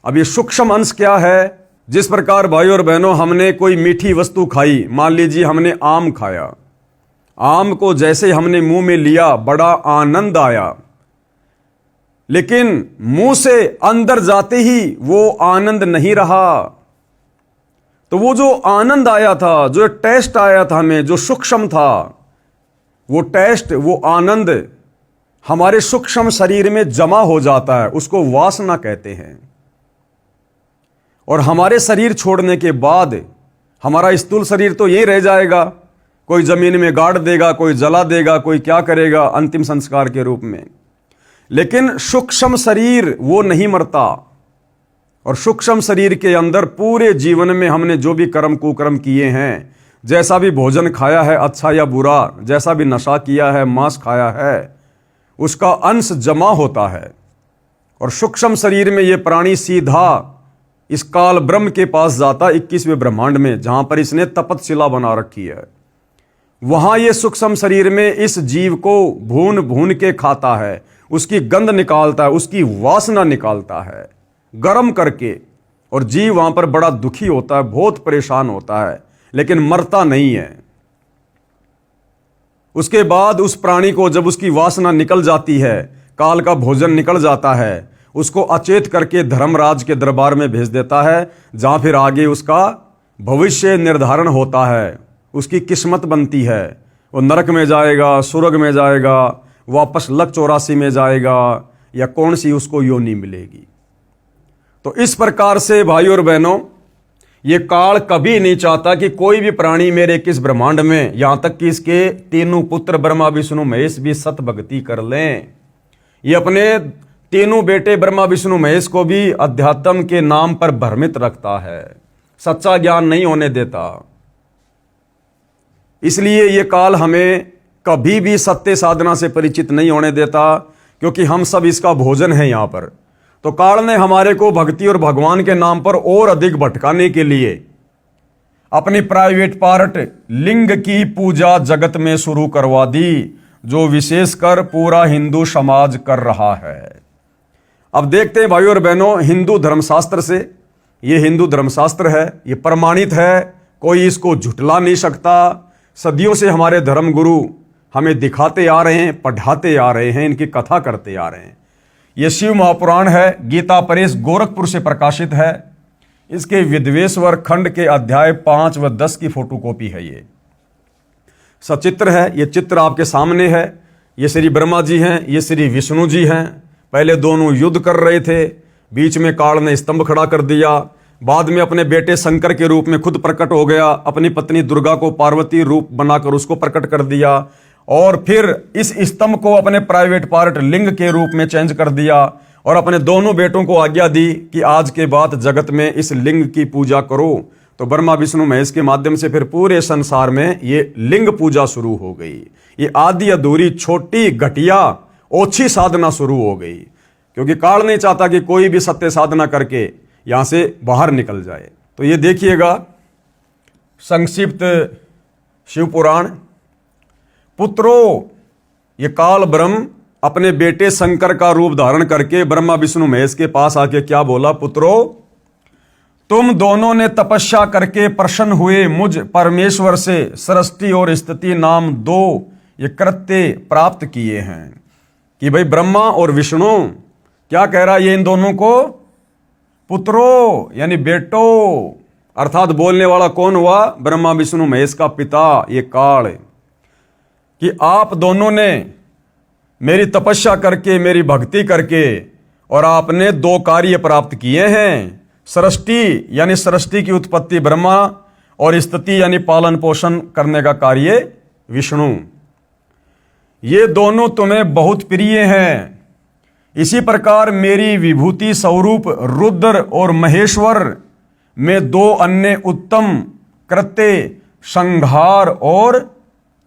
अब ये सूक्ष्म अंश क्या है? जिस प्रकार भाइयों और बहनों हमने कोई मीठी वस्तु खाई, मान लीजिए हमने आम खाया, आम को जैसे हमने मुंह में लिया बड़ा आनंद आया, लेकिन मुंह से अंदर जाते ही वो आनंद नहीं रहा। तो वो जो आनंद आया था, जो टेस्ट आया था हमें, जो सूक्ष्म था, वो टेस्ट, वो आनंद हमारे सूक्ष्म शरीर में जमा हो जाता है, उसको वासना कहते हैं। और हमारे शरीर छोड़ने के बाद हमारा स्थूल शरीर तो यही रह जाएगा, कोई जमीन में गाड़ देगा, कोई जला देगा, कोई क्या करेगा अंतिम संस्कार के रूप में। लेकिन सूक्ष्म शरीर वो नहीं मरता, और सूक्ष्म शरीर के अंदर पूरे जीवन में हमने जो भी कर्म कुकर्म किए हैं, जैसा भी भोजन खाया है अच्छा या बुरा, जैसा भी नशा किया है, मांस खाया है, उसका अंश जमा होता है। और सूक्ष्म शरीर में ये प्राणी सीधा इस काल ब्रह्म के पास जाता, 21वें ब्रह्मांड में, जहां पर इसने तपतशिला बना रखी है। वहां ये सूक्ष्म शरीर में इस जीव को भून भून के खाता है, उसकी गंध निकालता है, उसकी वासना निकालता है गर्म करके। और जीव वहां पर बड़ा दुखी होता है, बहुत परेशान होता है, लेकिन मरता नहीं है। उसके बाद उस प्राणी को जब उसकी वासना निकल जाती है, काल का भोजन निकल जाता है, उसको अचेत करके धर्मराज के दरबार में भेज देता है, जहां फिर आगे उसका भविष्य निर्धारण होता है, उसकी किस्मत बनती है। वो नरक में जाएगा, स्वर्ग में जाएगा, वापस लक 84 में जाएगा, या कौन सी उसको योनि मिलेगी। तो इस प्रकार से भाइयों और बहनों, ये काल कभी नहीं चाहता कि कोई भी प्राणी मेरे किस ब्रह्मांड में, यहां तक कि इसके तीनों पुत्र ब्रह्मा विष्णु महेश भी सत भक्ति कर लें। ये अपने तीनों बेटे ब्रह्मा विष्णु महेश को भी अध्यात्म के नाम पर भ्रमित रखता है, सच्चा ज्ञान नहीं होने देता। इसलिए ये काल हमें कभी भी सत्य साधना से परिचित नहीं होने देता, क्योंकि हम सब इसका भोजन है यहां पर। तो काल ने हमारे को भक्ति और भगवान के नाम पर और अधिक भटकाने के लिए अपनी प्राइवेट पार्ट लिंग की पूजा जगत में शुरू करवा दी, जो विशेषकर पूरा हिंदू समाज कर रहा है। अब देखते हैं भाइयों और बहनों, हिंदू धर्मशास्त्र से, ये हिंदू धर्मशास्त्र है, ये प्रमाणित है, कोई इसको झुटला नहीं सकता। सदियों से हमारे धर्म गुरु हमें दिखाते आ रहे हैं, पढ़ाते आ रहे हैं, इनकी कथा करते आ रहे हैं। ये शिव महापुराण है, गीता प्रेस गोरखपुर से प्रकाशित है। इसके विद्वेश्वर खंड के अध्याय 5 व 10 की फोटोकॉपी है। ये सचित्र है, ये चित्र आपके सामने है। ये श्री ब्रह्मा जी हैं, ये श्री विष्णु जी हैं। पहले दोनों युद्ध कर रहे थे, बीच में काल ने स्तंभ खड़ा कर दिया। बाद में अपने बेटे शंकर के रूप में खुद प्रकट हो गया, अपनी पत्नी दुर्गा को पार्वती रूप बनाकर उसको प्रकट कर दिया, और फिर इस स्तंभ को अपने प्राइवेट पार्ट लिंग के रूप में चेंज कर दिया, और अपने दोनों बेटों को आज्ञा दी कि आज के बाद जगत में इस लिंग की पूजा करो। तो ब्रह्मा विष्णु महेश के माध्यम से फिर पूरे संसार में ये लिंग पूजा शुरू हो गई। ये आधी अधूरी छोटी घटिया ओछी साधना शुरू हो गई, क्योंकि काल नहीं चाहता कि कोई भी सत्य साधना करके यहां से बाहर निकल जाए। तो ये देखिएगा संक्षिप्त शिव पुराण। पुत्रों, ये काल ब्रह्म अपने बेटे शंकर का रूप धारण करके ब्रह्मा विष्णु महेश के पास आके क्या बोला? पुत्रों, तुम दोनों ने तपस्या करके प्रसन्न हुए मुझ परमेश्वर से सृष्टि और स्थिति नाम 2 ये कृत्य प्राप्त किए हैं। कि भाई ब्रह्मा और विष्णु क्या कह रहा है ये इन दोनों को? पुत्रों यानी बेटो, अर्थात बोलने वाला कौन हुआ? ब्रह्मा विष्णु महेश का पिता ये काल, कि आप दोनों ने मेरी तपस्या करके, मेरी भक्ति करके, और आपने 2 कार्य प्राप्त किए हैं। सृष्टि यानी सृष्टि की उत्पत्ति ब्रह्मा, और स्थिति यानी पालन पोषण करने का कार्य विष्णु। ये दोनों तुम्हें बहुत प्रिय हैं। इसी प्रकार मेरी विभूति स्वरूप रुद्र और महेश्वर में 2 अन्य उत्तम कृत्य संहार और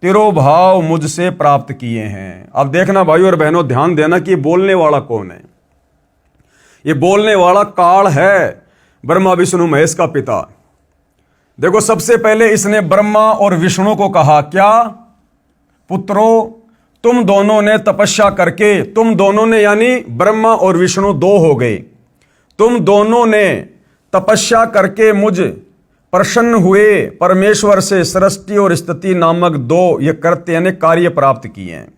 तिरोभाव मुझसे प्राप्त किए हैं। अब देखना भाइयों और बहनों, ध्यान देना कि बोलने वाला कौन है। ये बोलने वाला काल है, ब्रह्मा विष्णु महेश का पिता। देखो, सबसे पहले इसने ब्रह्मा और विष्णु को कहा क्या? पुत्रों, तुम दोनों ने तपस्या करके, तुम दोनों ने यानी ब्रह्मा और विष्णु दो हो गए, तुम दोनों ने तपस्या करके मुझ प्रसन्न हुए परमेश्वर से सृष्टि और स्थिति नामक दो ये कृत्य यानी कार्य प्राप्त किए हैं।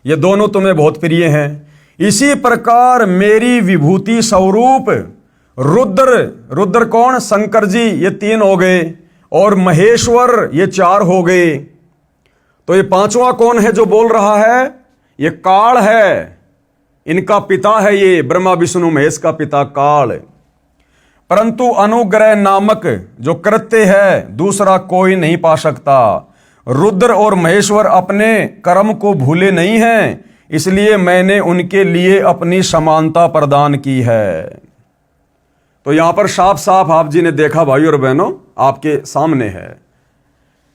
ये दोनों तुम्हें बहुत प्रिय हैं। इसी प्रकार मेरी विभूति स्वरूप रुद्र, रुद्र कौन? शंकर जी, ये 3 हो गए, और महेश्वर ये 4 हो गए। तो ये 5वां कौन है जो बोल रहा है? ये काल है, इनका पिता है, ये ब्रह्मा विष्णु महेश का पिता काल। परंतु अनुग्रह नामक जो कृत्य है दूसरा कोई नहीं पा सकता। रुद्र और महेश्वर अपने कर्म को भूले नहीं हैं, इसलिए मैंने उनके लिए अपनी समानता प्रदान की है। तो यहां पर साफ साफ आप जी ने देखा भाई और बहनों, आपके सामने है,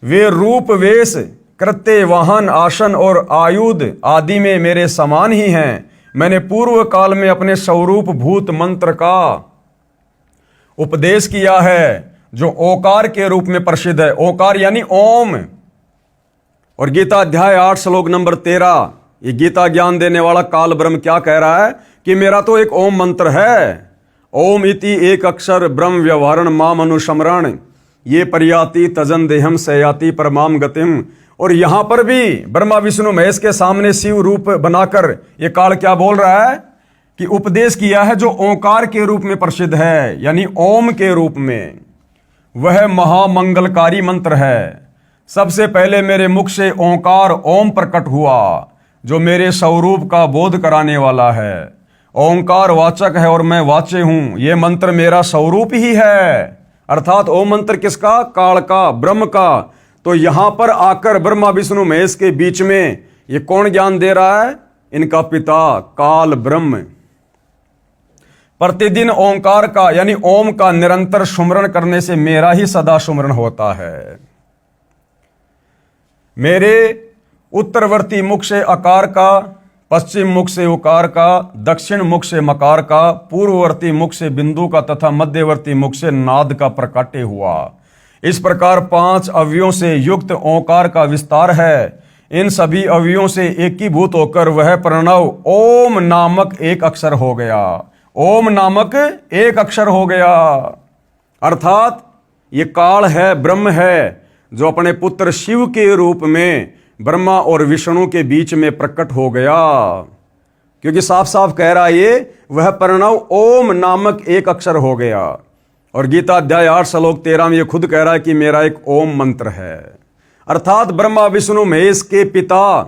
वे रूप वेश कृत्य वाहन आसन और आयुध आदि में मेरे समान ही हैं। मैंने पूर्व काल में अपने स्वरूप भूत मंत्र का उपदेश किया है जो ओकार के रूप में प्रसिद्ध है। ओकार यानी ओम। और गीता अध्याय 8 श्लोक नंबर 13, ये गीता ज्ञान देने वाला काल ब्रह्म क्या कह रहा है कि मेरा तो एक ओम मंत्र है। ओम इति एक अक्षर ब्रह्म व्यवहारण माम अनुस्मरण ये पर्याति तजन देहम सयाति परमाम गतिम। और यहां पर भी ब्रह्मा विष्णु महेश के सामने शिव रूप बनाकर ये काल क्या बोल रहा है कि उपदेश किया है जो ओंकार के रूप में प्रसिद्ध है, यानी ओम के रूप में। वह महामंगलकारी मंत्र है। सबसे पहले मेरे मुख से ओंकार ओम प्रकट हुआ जो मेरे स्वरूप का बोध कराने वाला है। ओंकार वाचक है और मैं वाच्य हूं। यह मंत्र मेरा स्वरूप ही है। अर्थात ओम मंत्र किसका? काल का, ब्रह्म का। तो यहां पर आकर ब्रह्मा विष्णु महेश के बीच में ये कौन ज्ञान दे रहा है? इनका पिता काल ब्रह्म। प्रतिदिन ओंकार का यानी ओम का निरंतर सुमरण करने से मेरा ही सदा सुमरण होता है। मेरे उत्तरवर्ती मुख से अकार का, पश्चिम मुख से उकार का, दक्षिण मुख से मकार का, पूर्ववर्ती मुख से बिंदु का तथा मध्यवर्ती मुख से नाद का प्रकाट्य हुआ। इस प्रकार 5 अवयवों से युक्त ओंकार का विस्तार है। इन सभी अवयवों से एकीभूत होकर वह प्रणव ओम नामक एक अक्षर हो गया। ओम नामक एक अक्षर हो गया। अर्थात ये काल है, ब्रह्म है, जो अपने पुत्र शिव के रूप में ब्रह्मा और विष्णु के बीच में प्रकट हो गया। क्योंकि साफ साफ कह रहा है ये वह प्रणव ओम नामक एक अक्षर हो गया। और गीता अध्याय 8 श्लोक 13 में ये खुद कह रहा है कि मेरा एक ओम मंत्र है। अर्थात ब्रह्मा विष्णु महेश के पिता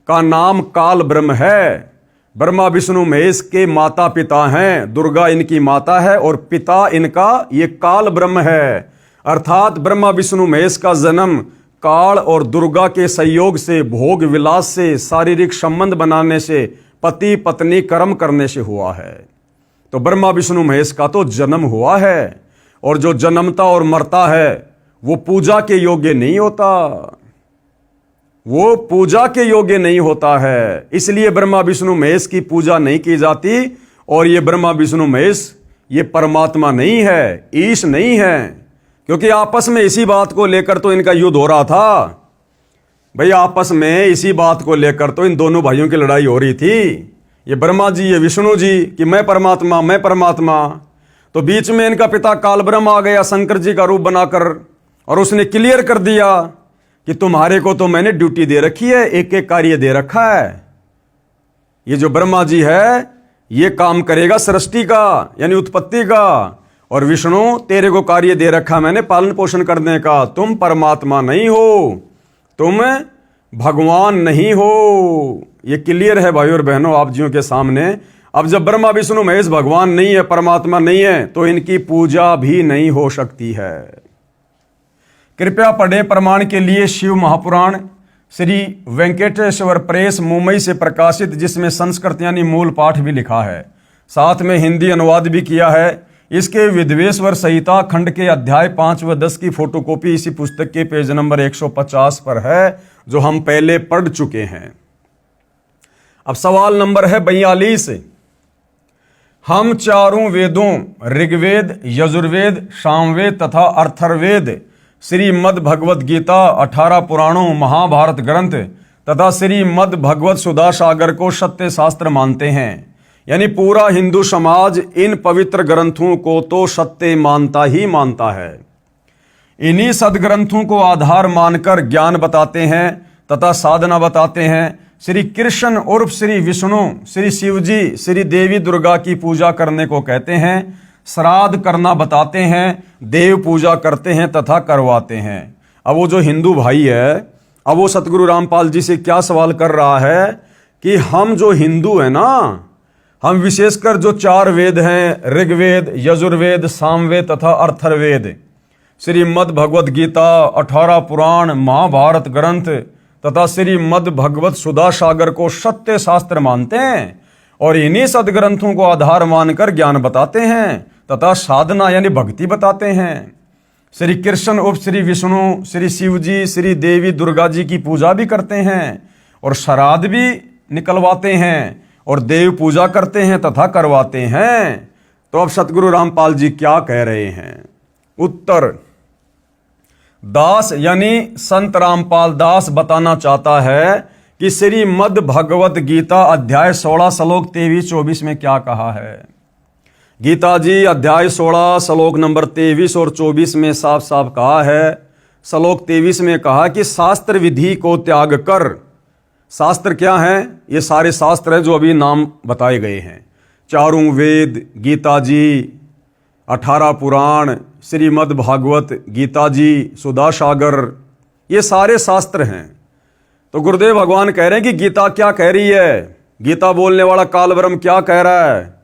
का नाम काल ब्रह्म है। ब्रह्मा विष्णु महेश के माता पिता हैं, दुर्गा इनकी माता है और पिता इनका ये काल ब्रह्म है। अर्थात ब्रह्मा विष्णु महेश का जन्म काल और दुर्गा के संयोग से, भोग विलास से, शारीरिक संबंध बनाने से, पति पत्नी कर्म करने से हुआ है। तो ब्रह्मा विष्णु महेश का तो जन्म हुआ है, और जो जन्मता और मरता है वो पूजा के योग्य नहीं होता, वो पूजा के योग्य नहीं होता है। इसलिए ब्रह्मा विष्णु महेश की पूजा नहीं की जाती। और ये ब्रह्मा विष्णु महेश ये परमात्मा नहीं है, ईश नहीं है। क्योंकि आपस में इसी बात को लेकर तो इनका युद्ध हो रहा था भाई। आपस में इसी बात को लेकर तो इन दोनों भाइयों की लड़ाई हो रही थी, ये ब्रह्मा जी ये विष्णु जी, कि मैं परमात्मा मैं परमात्मा। तो बीच में इनका पिता काल ब्रह्म आ गया शंकर जी का रूप बनाकर, और उसने क्लियर कर दिया कि तुम्हारे को तो मैंने ड्यूटी दे रखी है, एक एक कार्य दे रखा है। ये जो ब्रह्मा जी है ये काम करेगा सृष्टि का यानी उत्पत्ति का, और विष्णु तेरे को कार्य दे रखा मैंने पालन पोषण करने का। तुम परमात्मा नहीं हो, तुम भगवान नहीं हो। ये क्लियर है भाई और बहनों आप जियों के सामने। अब जब ब्रह्मा विष्णु महेश भगवान नहीं है, परमात्मा नहीं है, तो इनकी पूजा भी नहीं हो सकती है। कृपया पढ़ें प्रमाण के लिए शिव महापुराण श्री वेंकटेश्वर प्रेस मुंबई से प्रकाशित, जिसमें संस्कृत यानी मूल पाठ भी लिखा है, साथ में हिंदी अनुवाद भी किया है। इसके विद्वेश्वर संहिता खंड के अध्याय 5 व 10 की फोटोकॉपी इसी पुस्तक के पेज नंबर 150 पर है, जो हम पहले पढ़ चुके हैं। अब सवाल नंबर है 42। हम चारों वेदों ऋग्वेद, यजुर्वेद, सामवेद तथा अथर्ववेद, श्रीमद् भगवत गीता, 18 पुराणों, महाभारत ग्रंथ तथा श्रीमद् भगवत सुधा सागर को सत्य शास्त्र मानते हैं। यानी पूरा हिंदू समाज इन पवित्र ग्रंथों को तो सत्य मानता ही मानता है। इन्हीं सदग्रंथों को आधार मानकर ज्ञान बताते हैं तथा साधना बताते हैं। श्री कृष्ण उर्फ श्री विष्णु, श्री शिवजी, श्री देवी दुर्गा की पूजा करने को कहते हैं। श्राद्ध करना बताते हैं, देव पूजा करते हैं तथा करवाते हैं। अब वो जो हिंदू भाई है, अब वो सतगुरु रामपाल जी से क्या सवाल कर रहा है कि हम जो हिंदू है ना, हम विशेषकर जो 4 वेद हैं, ऋग्वेद, यजुर्वेद, सामवेद तथा अथर्ववेद, श्रीमद् भगवत गीता, 18 पुराण, महाभारत ग्रंथ तथा श्रीमद् भगवत सुधा सागर को सत्य शास्त्र मानते हैं और इन्हीं सदग्रंथों को आधार मानकर ज्ञान बताते हैं तथा साधना यानी भक्ति बताते हैं। श्री कृष्ण उर्फ श्री विष्णु, श्री शिवजी, श्री देवी दुर्गा जी की पूजा भी करते हैं और श्राद्ध भी निकलवाते हैं और देव पूजा करते हैं तथा करवाते हैं। तो अब सतगुरु रामपाल जी क्या कह रहे हैं? उत्तर, दास यानी संत रामपाल दास बताना चाहता है कि श्रीमद् भगवत गीता अध्याय 16 श्लोक 23-24 में क्या कहा है। गीता जी अध्याय 16 श्लोक नंबर 23 और 24 में साफ साफ कहा है। श्लोक 23 में कहा कि शास्त्र विधि को त्याग कर, शास्त्र क्या है? ये सारे शास्त्र हैं जो अभी नाम बताए गए हैं, चारों वेद, गीता जी, 18 पुराण, श्रीमद् भागवत गीता जी, सुधा सागर, ये सारे शास्त्र हैं। तो गुरुदेव भगवान कह रहे हैं कि गीता क्या कह रही है, गीता बोलने वाला काल ब्रह्म क्या कह रहा है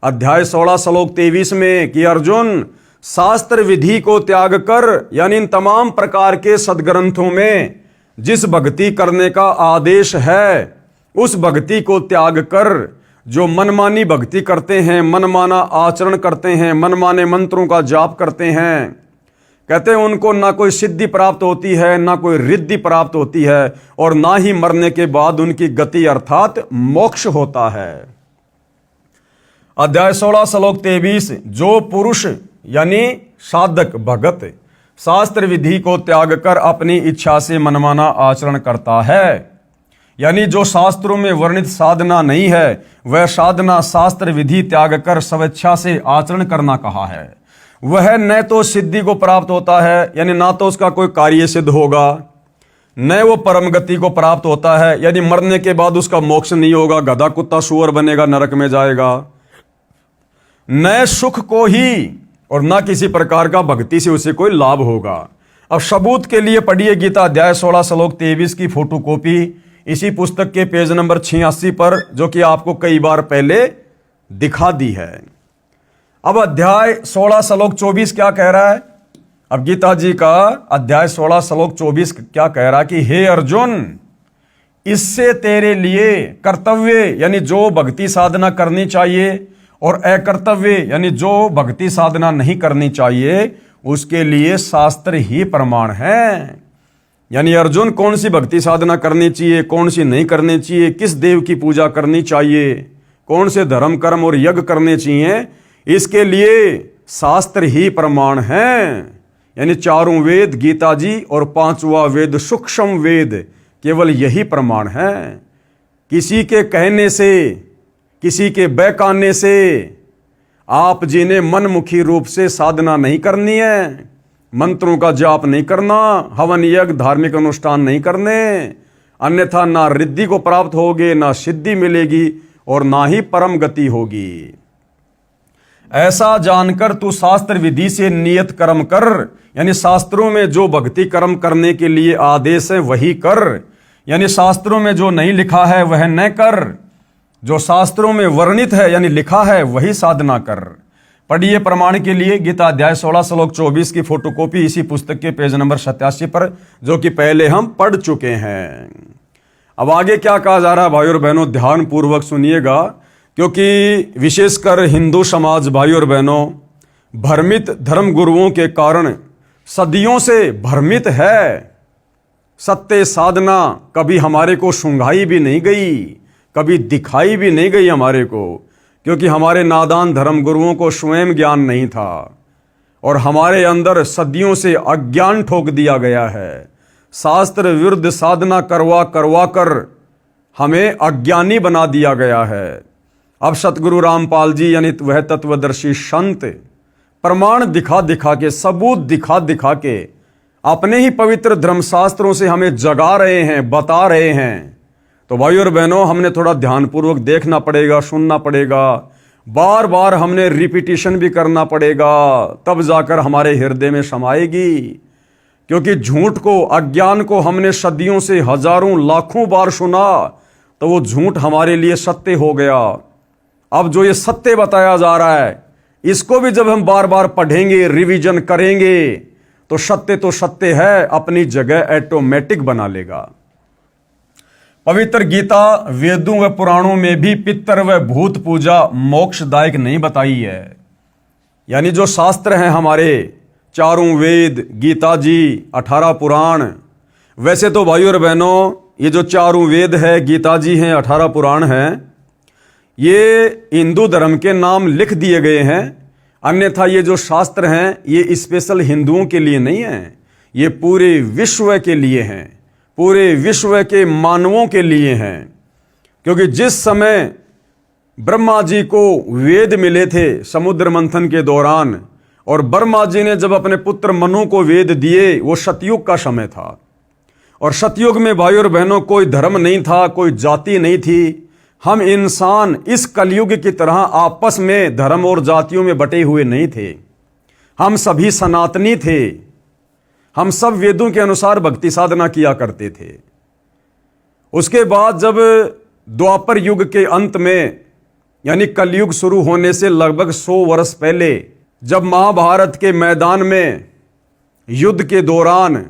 अध्याय 16 श्लोक 23 में कि अर्जुन, शास्त्र विधि को त्याग कर, यानी इन तमाम प्रकार के सदग्रंथों में जिस भक्ति करने का आदेश है उस भक्ति को त्याग कर जो मनमानी भक्ति करते हैं, मनमाना आचरण करते हैं, मनमाने मंत्रों का जाप करते हैं, कहते हैं उनको ना कोई सिद्धि प्राप्त होती है, ना कोई रिद्धि प्राप्त होती है और ना ही मरने के बाद उनकी गति अर्थात मोक्ष होता है। अध्याय 16 श्लोक 23, जो पुरुष यानी साधक भगत शास्त्र विधि को त्याग कर अपनी इच्छा से मनमाना आचरण करता है, यानी जो शास्त्रों में वर्णित साधना नहीं है वह साधना शास्त्र विधि त्याग कर स्वेच्छा से आचरण करना कहा है, वह न तो सिद्धि को प्राप्त होता है, यानी ना तो उसका कोई कार्य सिद्ध होगा, न वो परम गति को प्राप्त होता है, यानी मरने के बाद उसका मोक्ष नहीं होगा, गधा कुत्ता सुअर बनेगा, नरक में जाएगा, न सुख को ही और ना किसी प्रकार का भक्ति से उसे कोई लाभ होगा। अब सबूत के लिए पढ़िए गीता अध्याय 16 श्लोक 23 की फोटोकॉपी इसी पुस्तक के पेज नंबर 86 पर, जो कि आपको कई बार पहले दिखा दी है। अब अध्याय 16 श्लोक 24 क्या कह रहा है? अब गीता जी का अध्याय 16 श्लोक 24 क्या कह रहा है कि हे अर्जुन, इससे तेरे लिए कर्तव्य यानी जो भक्ति साधना करनी चाहिए और अकर्तव्य यानी जो भक्ति साधना नहीं करनी चाहिए उसके लिए शास्त्र ही प्रमाण है। यानी अर्जुन, कौन सी भक्ति साधना करनी चाहिए, कौन सी नहीं करनी चाहिए, किस देव की पूजा करनी चाहिए, कौन से धर्म कर्म और यज्ञ करने चाहिए, इसके लिए शास्त्र ही प्रमाण है। यानी चारों वेद, गीता जी और 5वां वेद सूक्ष्म वेद, केवल यही प्रमाण है। किसी के कहने से, किसी के बहकाने से आप जी ने मनमुखी रूप से साधना नहीं करनी है, मंत्रों का जाप नहीं करना, हवन यज्ञ धार्मिक अनुष्ठान नहीं करने, अन्यथा ना रिद्धि को प्राप्त होगे, ना सिद्धि मिलेगी और ना ही परम गति होगी। ऐसा जानकर तू शास्त्र विधि से नियत कर्म कर, यानी शास्त्रों में जो भक्ति कर्म करने के लिए आदेश है वही कर, यानी शास्त्रों में जो नहीं लिखा है वह न कर, जो शास्त्रों में वर्णित है यानी लिखा है वही साधना कर। पढ़िए प्रमाण के लिए गीता अध्याय 16 श्लोक 24 की फोटोकॉपी इसी पुस्तक के पेज नंबर 87 पर, जो कि पहले हम पढ़ चुके हैं। अब आगे क्या कहा जा रहा है भाई और बहनों, ध्यान पूर्वक सुनिएगा, क्योंकि विशेषकर हिंदू समाज भाई और बहनों भ्रमित धर्म गुरुओं के कारण सदियों से भ्रमित है। सत्य साधना कभी हमारे को सुंघाई भी नहीं गई, कभी दिखाई भी नहीं गई हमारे को, क्योंकि हमारे नादान धर्मगुरुओं को स्वयं ज्ञान नहीं था और हमारे अंदर सदियों से अज्ञान ठोक दिया गया है। शास्त्र विरुद्ध साधना करवा करवा कर हमें अज्ञानी बना दिया गया है। अब सतगुरु रामपाल जी यानी वह तत्वदर्शी संत प्रमाण दिखा दिखा के, सबूत दिखा दिखा के अपने ही पवित्र धर्मशास्त्रों से हमें जगा रहे हैं, बता रहे हैं। तो भाई और बहनों, हमने थोड़ा ध्यानपूर्वक देखना पड़ेगा, सुनना पड़ेगा, बार बार हमने रिपीटिशन भी करना पड़ेगा, तब जाकर हमारे हृदय में समाएगी। क्योंकि झूठ को, अज्ञान को हमने सदियों से, हजारों लाखों बार सुना, तो वो झूठ हमारे लिए सत्य हो गया। अब जो ये सत्य बताया जा रहा है, इसको भी जब हम बार बार पढ़ेंगे, रिवीजन करेंगे, तो सत्य है, अपनी जगह ऑटोमेटिक बना लेगा। पवित्र गीता वेदों व पुराणों में भी पितर व भूत पूजा मोक्षदायक नहीं बताई है। यानी जो शास्त्र हैं हमारे, चारों वेद, गीता जी, 18 पुराण, वैसे तो भाइयों और बहनों ये जो चारों वेद है, गीता जी हैं, 18 पुराण हैं, ये हिंदू धर्म के नाम लिख दिए गए हैं। अन्यथा ये जो शास्त्र हैं ये स्पेशल हिंदुओं के लिए नहीं हैं, ये पूरे विश्व के लिए हैं, पूरे विश्व के मानवों के लिए हैं। क्योंकि जिस समय ब्रह्मा जी को वेद मिले थे समुद्र मंथन के दौरान, और ब्रह्मा जी ने जब अपने पुत्र मनु को वेद दिए, वो सतयुग का समय था। और सतयुग में भाई और बहनों कोई धर्म नहीं था, कोई जाति नहीं थी। हम इंसान इस कलयुग की तरह आपस में धर्म और जातियों में बटे हुए नहीं थे। हम सभी सनातनी थे। हम सब वेदों के अनुसार भक्ति साधना किया करते थे। उसके बाद जब द्वापर युग के अंत में, यानी कलयुग शुरू होने से लगभग 100 वर्ष पहले, जब महाभारत के मैदान में युद्ध के दौरान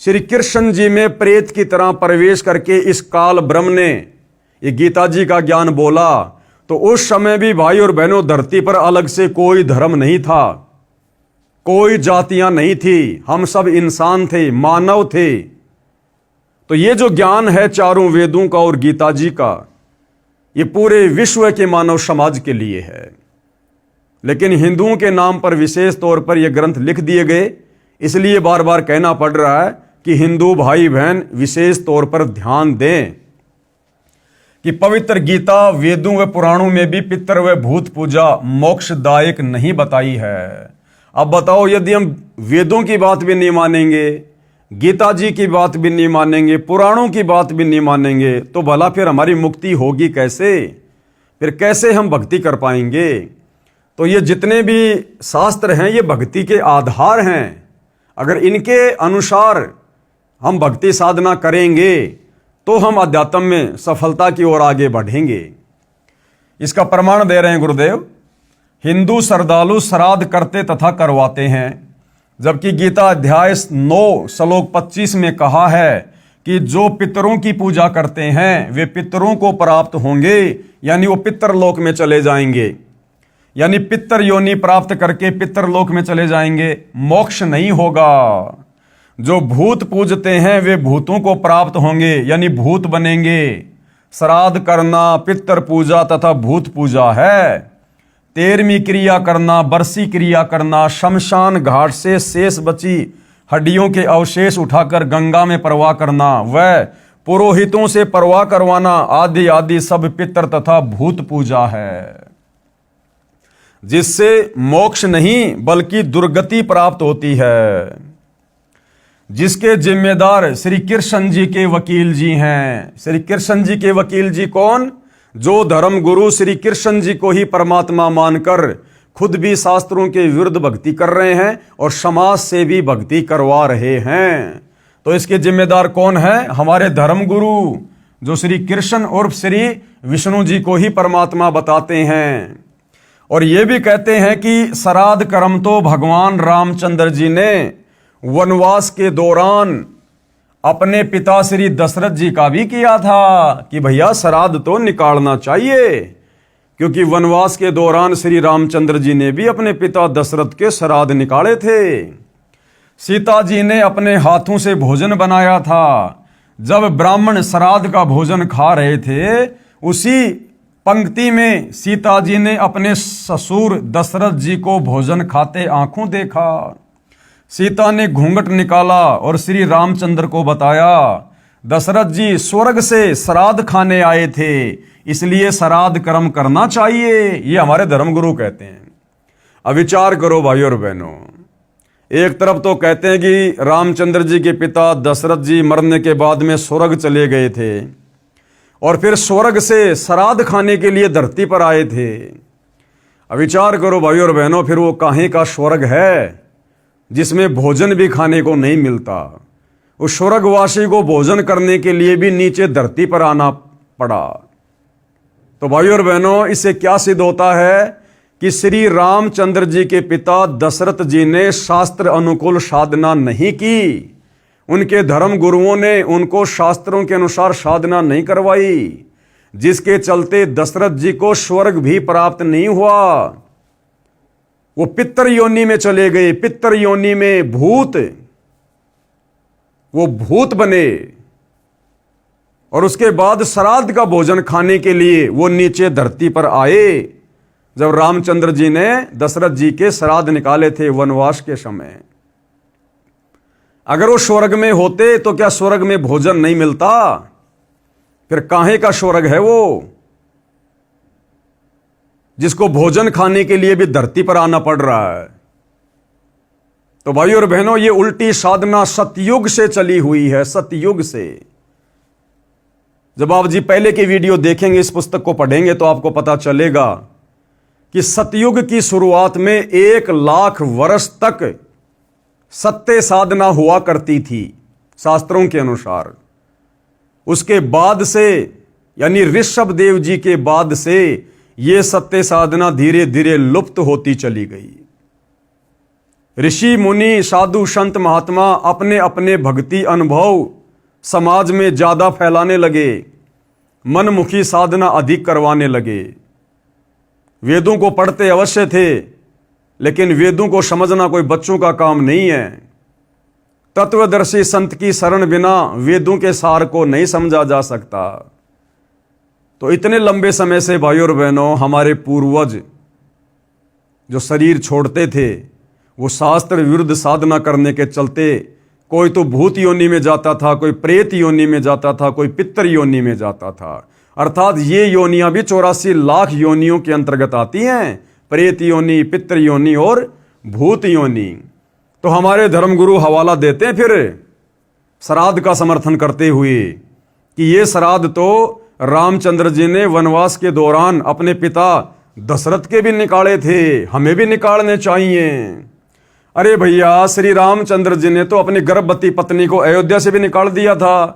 श्री कृष्ण जी में प्रेत की तरह प्रवेश करके इस काल ब्रह्म ने ये गीता जी का ज्ञान बोला, तो उस समय भी भाई और बहनों धरती पर अलग से कोई धर्म नहीं था, कोई जातियां नहीं थी, हम सब इंसान थे, मानव थे। तो ये जो ज्ञान है चारों वेदों का और गीता जी का, ये पूरे विश्व के मानव समाज के लिए है। लेकिन हिंदुओं के नाम पर विशेष तौर पर ये ग्रंथ लिख दिए गए, इसलिए बार बार कहना पड़ रहा है कि हिंदू भाई बहन विशेष तौर पर ध्यान दें कि पवित्र गीता वेदों व पुराणों में भी पितर व भूत पूजा मोक्षदायक नहीं बताई है। अब बताओ, यदि हम वेदों की बात भी नहीं मानेंगे, गीता जी की बात भी नहीं मानेंगे, पुराणों की बात भी नहीं मानेंगे, तो भला फिर हमारी मुक्ति होगी कैसे? फिर कैसे हम भक्ति कर पाएंगे? तो ये जितने भी शास्त्र हैं ये भक्ति के आधार हैं। अगर इनके अनुसार हम भक्ति साधना करेंगे तो हम अध्यात्म में सफलता की ओर आगे बढ़ेंगे। इसका प्रमाण दे रहे हैं गुरुदेव। हिंदू श्रद्धालु श्राद्ध करते तथा करवाते हैं, जबकि गीता अध्याय 9 श्लोक 25 में कहा है कि जो पितरों की पूजा करते हैं वे पितरों को प्राप्त होंगे, यानी वो पितरलोक में चले जाएंगे, यानी पितर योनि प्राप्त करके पितरलोक में चले जाएंगे, मोक्ष नहीं होगा। जो भूत पूजते हैं वे भूतों को प्राप्त होंगे, यानी भूत बनेंगे। श्राद्ध करना पितर पूजा तथा भूत पूजा है। 13वीं क्रिया करना, बरसी क्रिया करना, शमशान घाट से शेष बची हड्डियों के अवशेष उठाकर गंगा में प्रवाह करना, वह पुरोहितों से प्रवाह करवाना, आदि आदि सब पितर तथा भूत पूजा है, जिससे मोक्ष नहीं बल्कि दुर्गति प्राप्त होती है। जिसके जिम्मेदार श्री कृष्ण जी के वकील जी हैं। श्री कृष्ण जी के वकील जी कौन? जो धर्म गुरु श्री कृष्ण जी को ही परमात्मा मानकर खुद भी शास्त्रों के विरुद्ध भक्ति कर रहे हैं और समाज से भी भक्ति करवा रहे हैं। तो इसके जिम्मेदार कौन है? हमारे धर्म गुरु, जो श्री कृष्ण उर्फ श्री विष्णु जी को ही परमात्मा बताते हैं। और ये भी कहते हैं कि श्राद्ध कर्म तो भगवान रामचंद्र जी ने वनवास के दौरान अपने पिता श्री दशरथ जी का भी किया था कि भैया श्राद्ध तो निकालना चाहिए, क्योंकि वनवास के दौरान श्री रामचंद्र जी ने भी अपने पिता दशरथ के श्राद्ध निकाले थे। सीता जी ने अपने हाथों से भोजन बनाया था। जब ब्राह्मण श्राद्ध का भोजन खा रहे थे, उसी पंक्ति में सीता जी ने अपने ससुर दशरथ जी को भोजन खाते आंखों देखा। सीता ने घूंघट निकाला और श्री रामचंद्र को बताया, दशरथ जी स्वर्ग से श्राद्ध खाने आए थे, इसलिए श्राद्ध कर्म करना चाहिए। ये हमारे धर्मगुरु कहते हैं। अब विचार करो भाई और बहनों, एक तरफ तो कहते हैं कि रामचंद्र जी के पिता दशरथ जी मरने के बाद में स्वर्ग चले गए थे और फिर स्वर्ग से श्राद्ध खाने के लिए धरती पर आए थे। अब विचार करो भाई और बहनों, फिर वो काहे का स्वर्ग है जिसमें भोजन भी खाने को नहीं मिलता? उस स्वर्गवासी को भोजन करने के लिए भी नीचे धरती पर आना पड़ा। तो भाई और बहनों, इससे क्या सिद्ध होता है कि श्री रामचंद्र जी के पिता दशरथ जी ने शास्त्र अनुकूल साधना नहीं की। उनके धर्म गुरुओं ने उनको शास्त्रों के अनुसार साधना नहीं करवाई, जिसके चलते दशरथ जी को स्वर्ग भी प्राप्त नहीं हुआ। वो पितर योनि में चले गए, पितर योनि में भूत, वो भूत बने और उसके बाद श्राद्ध का भोजन खाने के लिए वो नीचे धरती पर आए जब रामचंद्र जी ने दशरथ जी के श्राद्ध निकाले थे वनवास के समय। अगर वो स्वर्ग में होते तो क्या स्वर्ग में भोजन नहीं मिलता? फिर काहे का स्वर्ग है वो जिसको भोजन खाने के लिए भी धरती पर आना पड़ रहा है? तो भाई और बहनों, ये उल्टी साधना सतयुग से चली हुई है, सतयुग से। जब आप जी पहले की वीडियो देखेंगे, इस पुस्तक को पढ़ेंगे तो आपको पता चलेगा कि सतयुग की शुरुआत में 1,00,000 वर्ष तक सत्य साधना हुआ करती थी शास्त्रों के अनुसार। उसके बाद से यानी ऋषभ देव जी के बाद से ये सत्य साधना धीरे धीरे लुप्त होती चली गई। ऋषि मुनि साधु संत महात्मा अपने अपने भक्ति अनुभव समाज में ज्यादा फैलाने लगे, मनमुखी साधना अधिक करवाने लगे। वेदों को पढ़ते अवश्य थे, लेकिन वेदों को समझना कोई बच्चों का काम नहीं है। तत्वदर्शी संत की शरण बिना वेदों के सार को नहीं समझा जा सकता। तो इतने लंबे समय से भाइयों और बहनों, हमारे पूर्वज जो शरीर छोड़ते थे वो शास्त्र विरुद्ध साधना करने के चलते कोई तो भूत योनि में जाता था, कोई प्रेत योनि में जाता था, कोई पितर योनि में जाता था। अर्थात ये योनियां भी 84 लाख योनियों के अंतर्गत आती हैं, प्रेत योनि, पितर योनि और भूत योनि। तो हमारे धर्मगुरु हवाला देते हैं फिर श्राद्ध का समर्थन करते हुए कि ये श्राद्ध तो रामचंद्र जी ने वनवास के दौरान अपने पिता दशरथ के भी निकाले थे, हमें भी निकालने चाहिए। अरे भैया, श्री रामचंद्र जी ने तो अपनी गर्भवती पत्नी को अयोध्या से भी निकाल दिया था,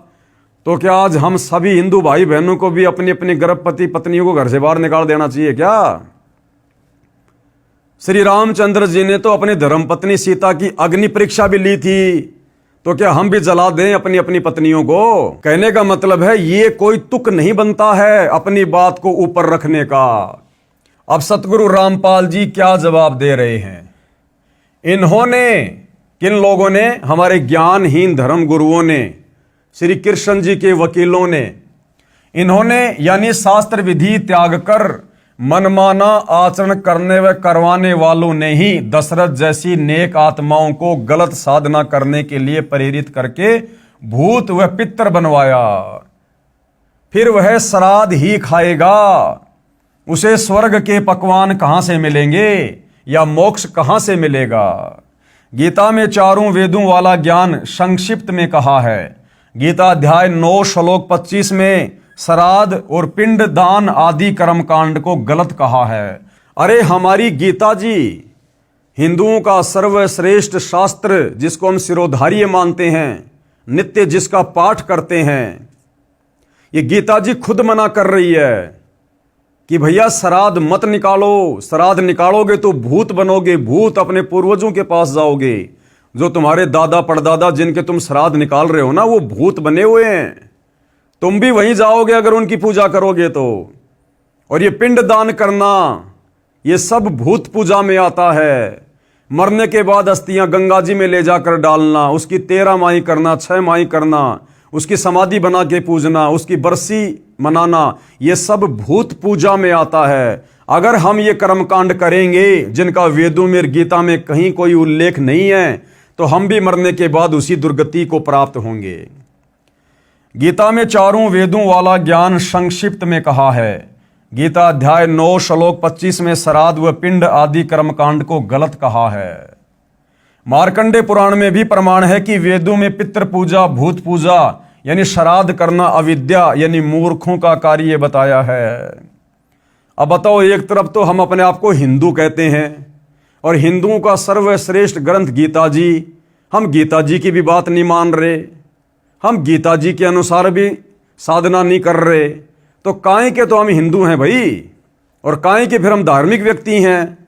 तो क्या आज हम सभी हिंदू भाई बहनों को भी अपनी अपनी गर्भवती पत्नियों को घर से बाहर निकाल देना चाहिए क्या? श्री रामचंद्र जी ने तो अपनी धर्मपत्नी सीता की अग्नि परीक्षा भी ली थी, तो क्या हम भी जला दें अपनी अपनी पत्नियों को? कहने का मतलब है ये कोई तुक नहीं बनता है अपनी बात को ऊपर रखने का। अब सतगुरु रामपाल जी क्या जवाब दे रहे हैं? इन्होंने, किन लोगों ने? हमारे ज्ञानहीन धर्म गुरुओं ने, श्री कृष्ण जी के वकीलों ने। इन्होंने यानी शास्त्र विधि त्याग कर मनमाना आचरण करने व करवाने वालों ने ही दशरथ जैसी नेक आत्माओं को गलत साधना करने के लिए प्रेरित करके भूत व पितर बनवाया। फिर वह श्राद्ध ही खाएगा, उसे स्वर्ग के पकवान कहां से मिलेंगे या मोक्ष कहां से मिलेगा? गीता में चारों वेदों वाला ज्ञान संक्षिप्त में कहा है। गीता अध्याय 9 श्लोक 25 में श्राद्ध और पिंड दान आदि कर्मकांड को गलत कहा है। अरे हमारी गीता जी हिंदुओं का सर्वश्रेष्ठ शास्त्र, जिसको हम सिरोधार्य मानते हैं, नित्य जिसका पाठ करते हैं, ये गीता जी खुद मना कर रही है कि भैया श्राद्ध मत निकालो। श्राद्ध निकालोगे तो भूत बनोगे, भूत अपने पूर्वजों के पास जाओगे। जो तुम्हारे दादा परदादा जिनके तुम श्राद्ध निकाल रहे हो ना, वो भूत बने हुए हैं, तुम भी वहीं जाओगे अगर उनकी पूजा करोगे तो। और ये पिंड दान करना, ये सब भूत पूजा में आता है। मरने के बाद अस्थियां गंगा जी में ले जाकर डालना, उसकी 13 माही करना, 6 माही करना, उसकी समाधि बना के पूजना, उसकी बरसी मनाना, ये सब भूत पूजा में आता है। अगर हम ये कर्मकांड करेंगे जिनका वेदों में, गीता में कहीं कोई उल्लेख नहीं है, तो हम भी मरने के बाद उसी दुर्गति को प्राप्त होंगे। गीता में चारों वेदों वाला ज्ञान संक्षिप्त में कहा है। गीता अध्याय 9 श्लोक 25 में श्राद्ध व पिंड आदि कर्मकांड को गलत कहा है। मार्कंडे पुराण में भी प्रमाण है कि वेदों में पितृ पूजा, भूत पूजा यानी श्राद्ध करना अविद्या यानी मूर्खों का कार्य बताया है। अब बताओ, एक तरफ तो हम अपने आप को हिंदू कहते हैं और हिंदुओं का सर्वश्रेष्ठ ग्रंथ गीता जी, हम गीता जी की भी बात नहीं मान रहे, हम गीता जी के अनुसार भी साधना नहीं कर रहे, तो काहे के तो हम हिंदू हैं भाई, और काहे के फिर हम धार्मिक व्यक्ति हैं।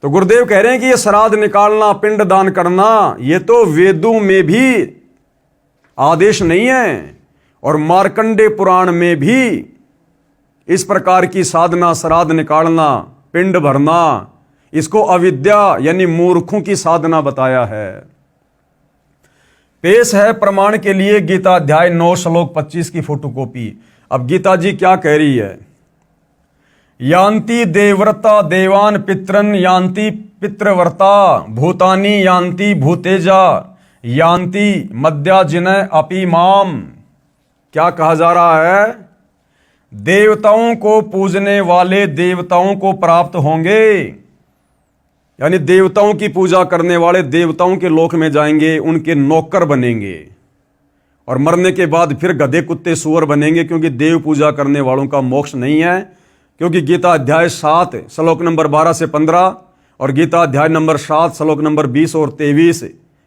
तो गुरुदेव कह रहे हैं कि ये श्राद्ध निकालना, पिंड दान करना, ये तो वेदों में भी आदेश नहीं है और मार्कंडे पुराण में भी इस प्रकार की साधना, श्राद्ध निकालना, पिंड भरना, इसको अविद्या यानी मूर्खों की साधना बताया है। पेश है प्रमाण के लिए गीता अध्याय 9 श्लोक 25 की फोटोकॉपी। अब गीता जी क्या कह रही है? यान्ति देवव्रता देवान पितरन यान्ति पितृव्रता भूतानि यान्ति भूतेजा यान्ति मद्या जिनय अपि माम। क्या कहा जा रहा है? देवताओं को पूजने वाले देवताओं को प्राप्त होंगे, यानी देवताओं की पूजा करने वाले देवताओं के लोक में जाएंगे, उनके नौकर बनेंगे और मरने के बाद फिर गधे कुत्ते सूअर बनेंगे, क्योंकि देव पूजा करने वालों का मोक्ष नहीं है। क्योंकि गीता अध्याय 7 श्लोक नंबर 12 से 15 और गीता अध्याय नंबर 7 श्लोक नंबर 20 और 23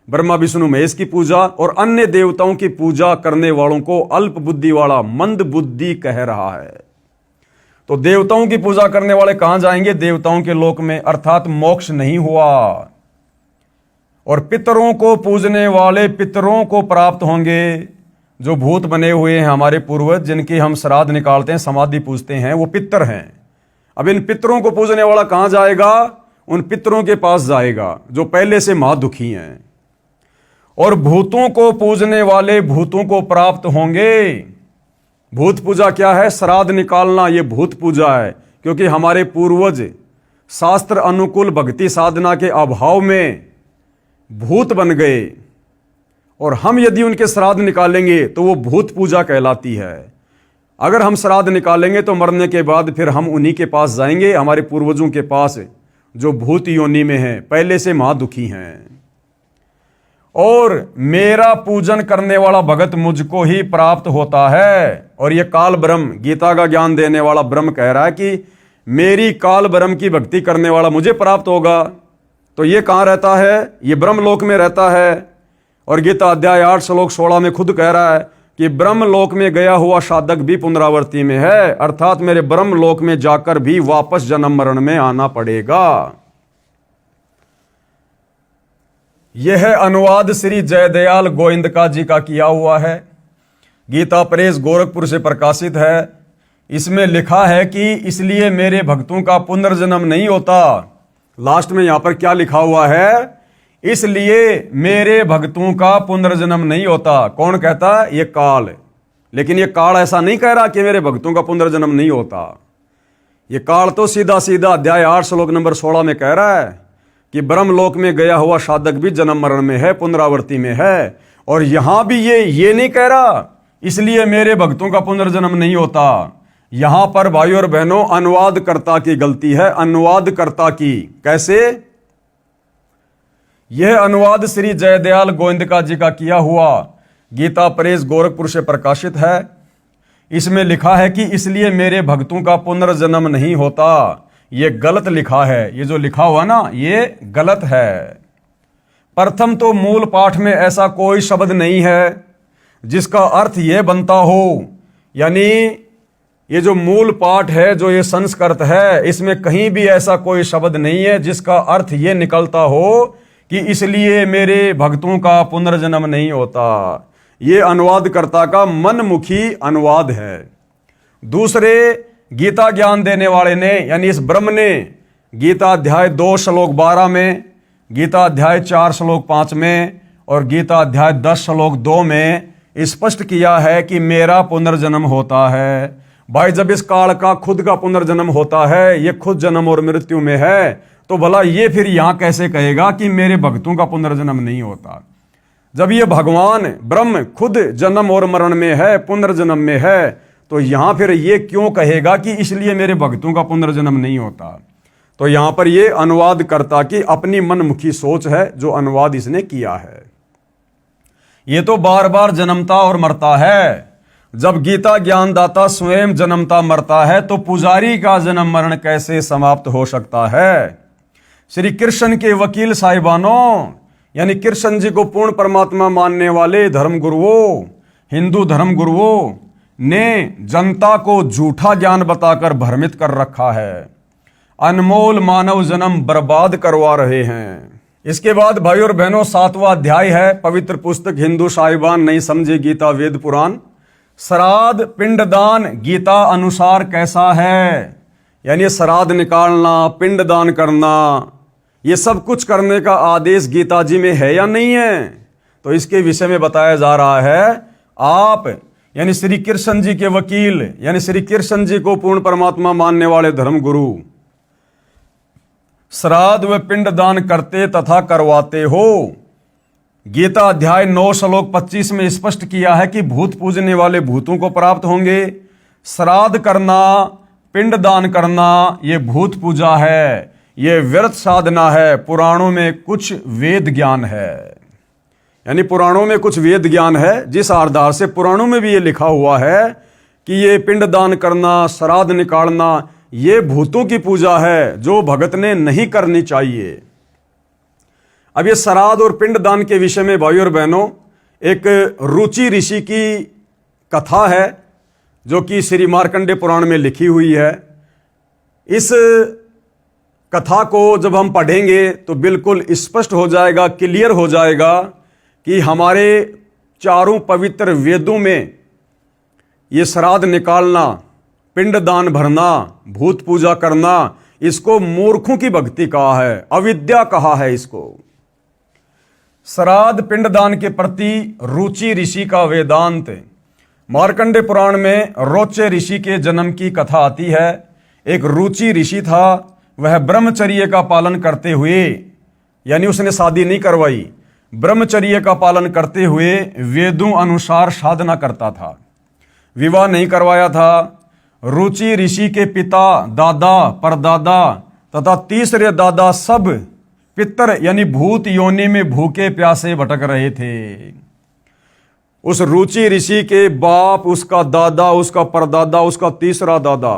ब्रह्मा विष्णु महेश की पूजा और अन्य देवताओं की पूजा करने वालों को अल्प बुद्धि वाला, मंद बुद्धि कह रहा है। तो देवताओं की पूजा करने वाले कहां जाएंगे? देवताओं के लोक में, अर्थात मोक्ष नहीं हुआ। और पितरों को पूजने वाले पितरों को प्राप्त होंगे, जो भूत बने हुए हैं हमारे पूर्वज, जिनकी हम श्राद्ध निकालते हैं, समाधि पूजते हैं, वो पितर हैं। अब इन पितरों को पूजने वाला कहां जाएगा? उन पितरों के पास जाएगा जो पहले से महादुखी हैं। और भूतों को पूजने वाले भूतों को प्राप्त होंगे। भूत पूजा क्या है? श्राद्ध निकालना, ये भूत पूजा है। क्योंकि हमारे पूर्वज शास्त्र अनुकूल भक्ति साधना के अभाव में भूत बन गए, और हम यदि उनके श्राद्ध निकालेंगे तो वो भूत पूजा कहलाती है। अगर हम श्राद्ध निकालेंगे तो मरने के बाद फिर हम उन्हीं के पास जाएंगे, हमारे पूर्वजों के पास, जो भूत योनि में हैं, पहले से महादुखी हैं। और मेरा पूजन करने वाला भगत मुझको ही प्राप्त होता है। और ये काल ब्रह्म, गीता का ज्ञान देने वाला ब्रह्म कह रहा है कि मेरी काल ब्रह्म की भक्ति करने वाला मुझे प्राप्त होगा। तो ये कहाँ रहता है? ये ब्रह्मलोक में रहता है। और गीता अध्याय 8 श्लोक 16 में खुद कह रहा है कि ब्रह्मलोक में गया हुआ साधक भी पुनरावृत्ति में है, अर्थात मेरे ब्रह्मलोक में जाकर भी वापस जन्म मरण में आना पड़ेगा। यह अनुवाद श्री जयदयाल गोविंदका जी का किया हुआ है। गीता प्रेस गोरखपुर से प्रकाशित है। इसमें लिखा है कि इसलिए मेरे भक्तों का पुनर्जन्म नहीं होता। लास्ट में यहां पर क्या लिखा हुआ है? इसलिए मेरे भक्तों का पुनर्जन्म नहीं होता। कौन कहता? ये काल। लेकिन ये काल ऐसा नहीं कह रहा कि मेरे भक्तों का पुनर्जन्म नहीं होता। ये काल तो सीधा सीधा अध्याय 8 श्लोक नंबर 16 में कह रहा है कि ब्रह्मलोक में गया हुआ साधक भी जन्म मरण में है, पुनरावृत्ति में है। और यहां भी ये नहीं कह रहा इसलिए मेरे भक्तों का पुनर्जन्म नहीं होता। यहां पर भाइयों और बहनों अनुवादकर्ता की गलती है, अनुवादकर्ता की। कैसे? यह अनुवाद श्री जयदयाल गोविंदका जी का किया हुआ गीता प्रेस गोरखपुर से प्रकाशित है। इसमें लिखा है कि इसलिए मेरे भक्तों का पुनर्जन्म नहीं होता। यह गलत लिखा है। ये जो लिखा हुआ ना, ये गलत है। प्रथम तो मूल पाठ में ऐसा कोई शब्द नहीं है जिसका अर्थ यह बनता हो, यानी ये जो मूल पाठ है, जो ये संस्कृत है, इसमें कहीं भी ऐसा कोई शब्द नहीं है जिसका अर्थ ये निकलता हो कि इसलिए मेरे भक्तों का पुनर्जन्म नहीं होता। ये अनुवादकर्ता का मनमुखी अनुवाद है। दूसरे गीता ज्ञान देने वाले ने, यानी इस ब्रह्म ने, गीता अध्याय 2 श्लोक 12 में, गीता अध्याय 4 श्लोक 5 में और गीता अध्याय 10 श्लोक 2 में स्पष्ट किया है कि मेरा पुनर्जन्म होता है। भाई जब इस काल का खुद का पुनर्जन्म होता है, ये खुद जन्म और मृत्यु में है, तो भला ये फिर यहां कैसे कहेगा कि मेरे भक्तों का पुनर्जन्म नहीं होता? जब ये भगवान ब्रह्म खुद जन्म और मरण में है, पुनर्जन्म में है, तो यहां फिर ये क्यों कहेगा कि इसलिए मेरे भक्तों का पुनर्जन्म नहीं होता? तो यहां पर ये अनुवादकर्ता की अपनी मनमुखी सोच है जो अनुवाद इसने किया है। ये तो बार बार जन्मता और मरता है। जब गीता ज्ञानदाता स्वयं जन्मता मरता है तो पुजारी का जन्म मरण कैसे समाप्त हो सकता है? श्री कृष्ण के वकील साहिबानों, यानी कृष्ण जी को पूर्ण परमात्मा मानने वाले धर्मगुरुओं, हिंदू धर्मगुरुओं ने जनता को झूठा ज्ञान बताकर भ्रमित कर रखा है, अनमोल मानव जन्म बर्बाद करवा रहे हैं। इसके बाद भाई और बहनों 7वां अध्याय है, पवित्र पुस्तक हिंदू साहिबान नहीं समझे गीता वेद पुराण। श्राद्ध पिंडदान गीता अनुसार कैसा है? यानी श्राद्ध निकालना, पिंडदान करना, ये सब कुछ करने का आदेश गीता जी में है या नहीं है? तो इसके विषय में बताया जा रहा है। आप यानी श्री कृष्ण जी के वकील, यानी श्री कृष्ण जी को पूर्ण परमात्मा मानने वाले धर्मगुरु श्राद्ध व पिंडदान करते तथा करवाते हो। गीता अध्याय 9 श्लोक 25 में स्पष्ट किया है कि भूत पूजने वाले भूतों को प्राप्त होंगे। श्राद्ध करना, पिंडदान करना ये भूत पूजा है, ये व्यर्थ साधना है। पुराणों में कुछ वेद ज्ञान है, यानी पुराणों में कुछ वेद ज्ञान है, जिस आधार से पुराणों में भी ये लिखा हुआ है कि ये पिंडदान करना, श्राद्ध निकालना ये भूतों की पूजा है जो भगत ने नहीं करनी चाहिए। अब ये श्राद्ध और पिंडदान के विषय में भाई और बहनों एक रुचि ऋषि की कथा है जो कि श्री मार्कंडेय पुराण में लिखी हुई है। इस कथा को जब हम पढ़ेंगे तो बिल्कुल स्पष्ट हो जाएगा, क्लियर हो जाएगा कि हमारे चारों पवित्र वेदों में ये श्राद्ध निकालना, पिंडदान भरना, भूत पूजा करना, इसको मूर्खों की भक्ति कहा है, अविद्या कहा है इसको। श्राद्ध पिंडदान के प्रति रुचि ऋषि का वेदांत। मार्कंडेय पुराण में रोचे ऋषि के जन्म की कथा आती है। एक रुचि ऋषि था, वह ब्रह्मचर्य का पालन करते हुए, यानी उसने शादी नहीं करवाई, ब्रह्मचर्य का पालन करते हुए वेदों अनुसार साधना करता था, विवाह नहीं करवाया था। रुचि ऋषि के पिता, दादा, परदादा तथा तीसरे दादा सब पितर यानी भूत योनि में भूखे प्यासे भटक रहे थे। उस रुचि ऋषि के बाप, उसका दादा, उसका परदादा, उसका तीसरा दादा,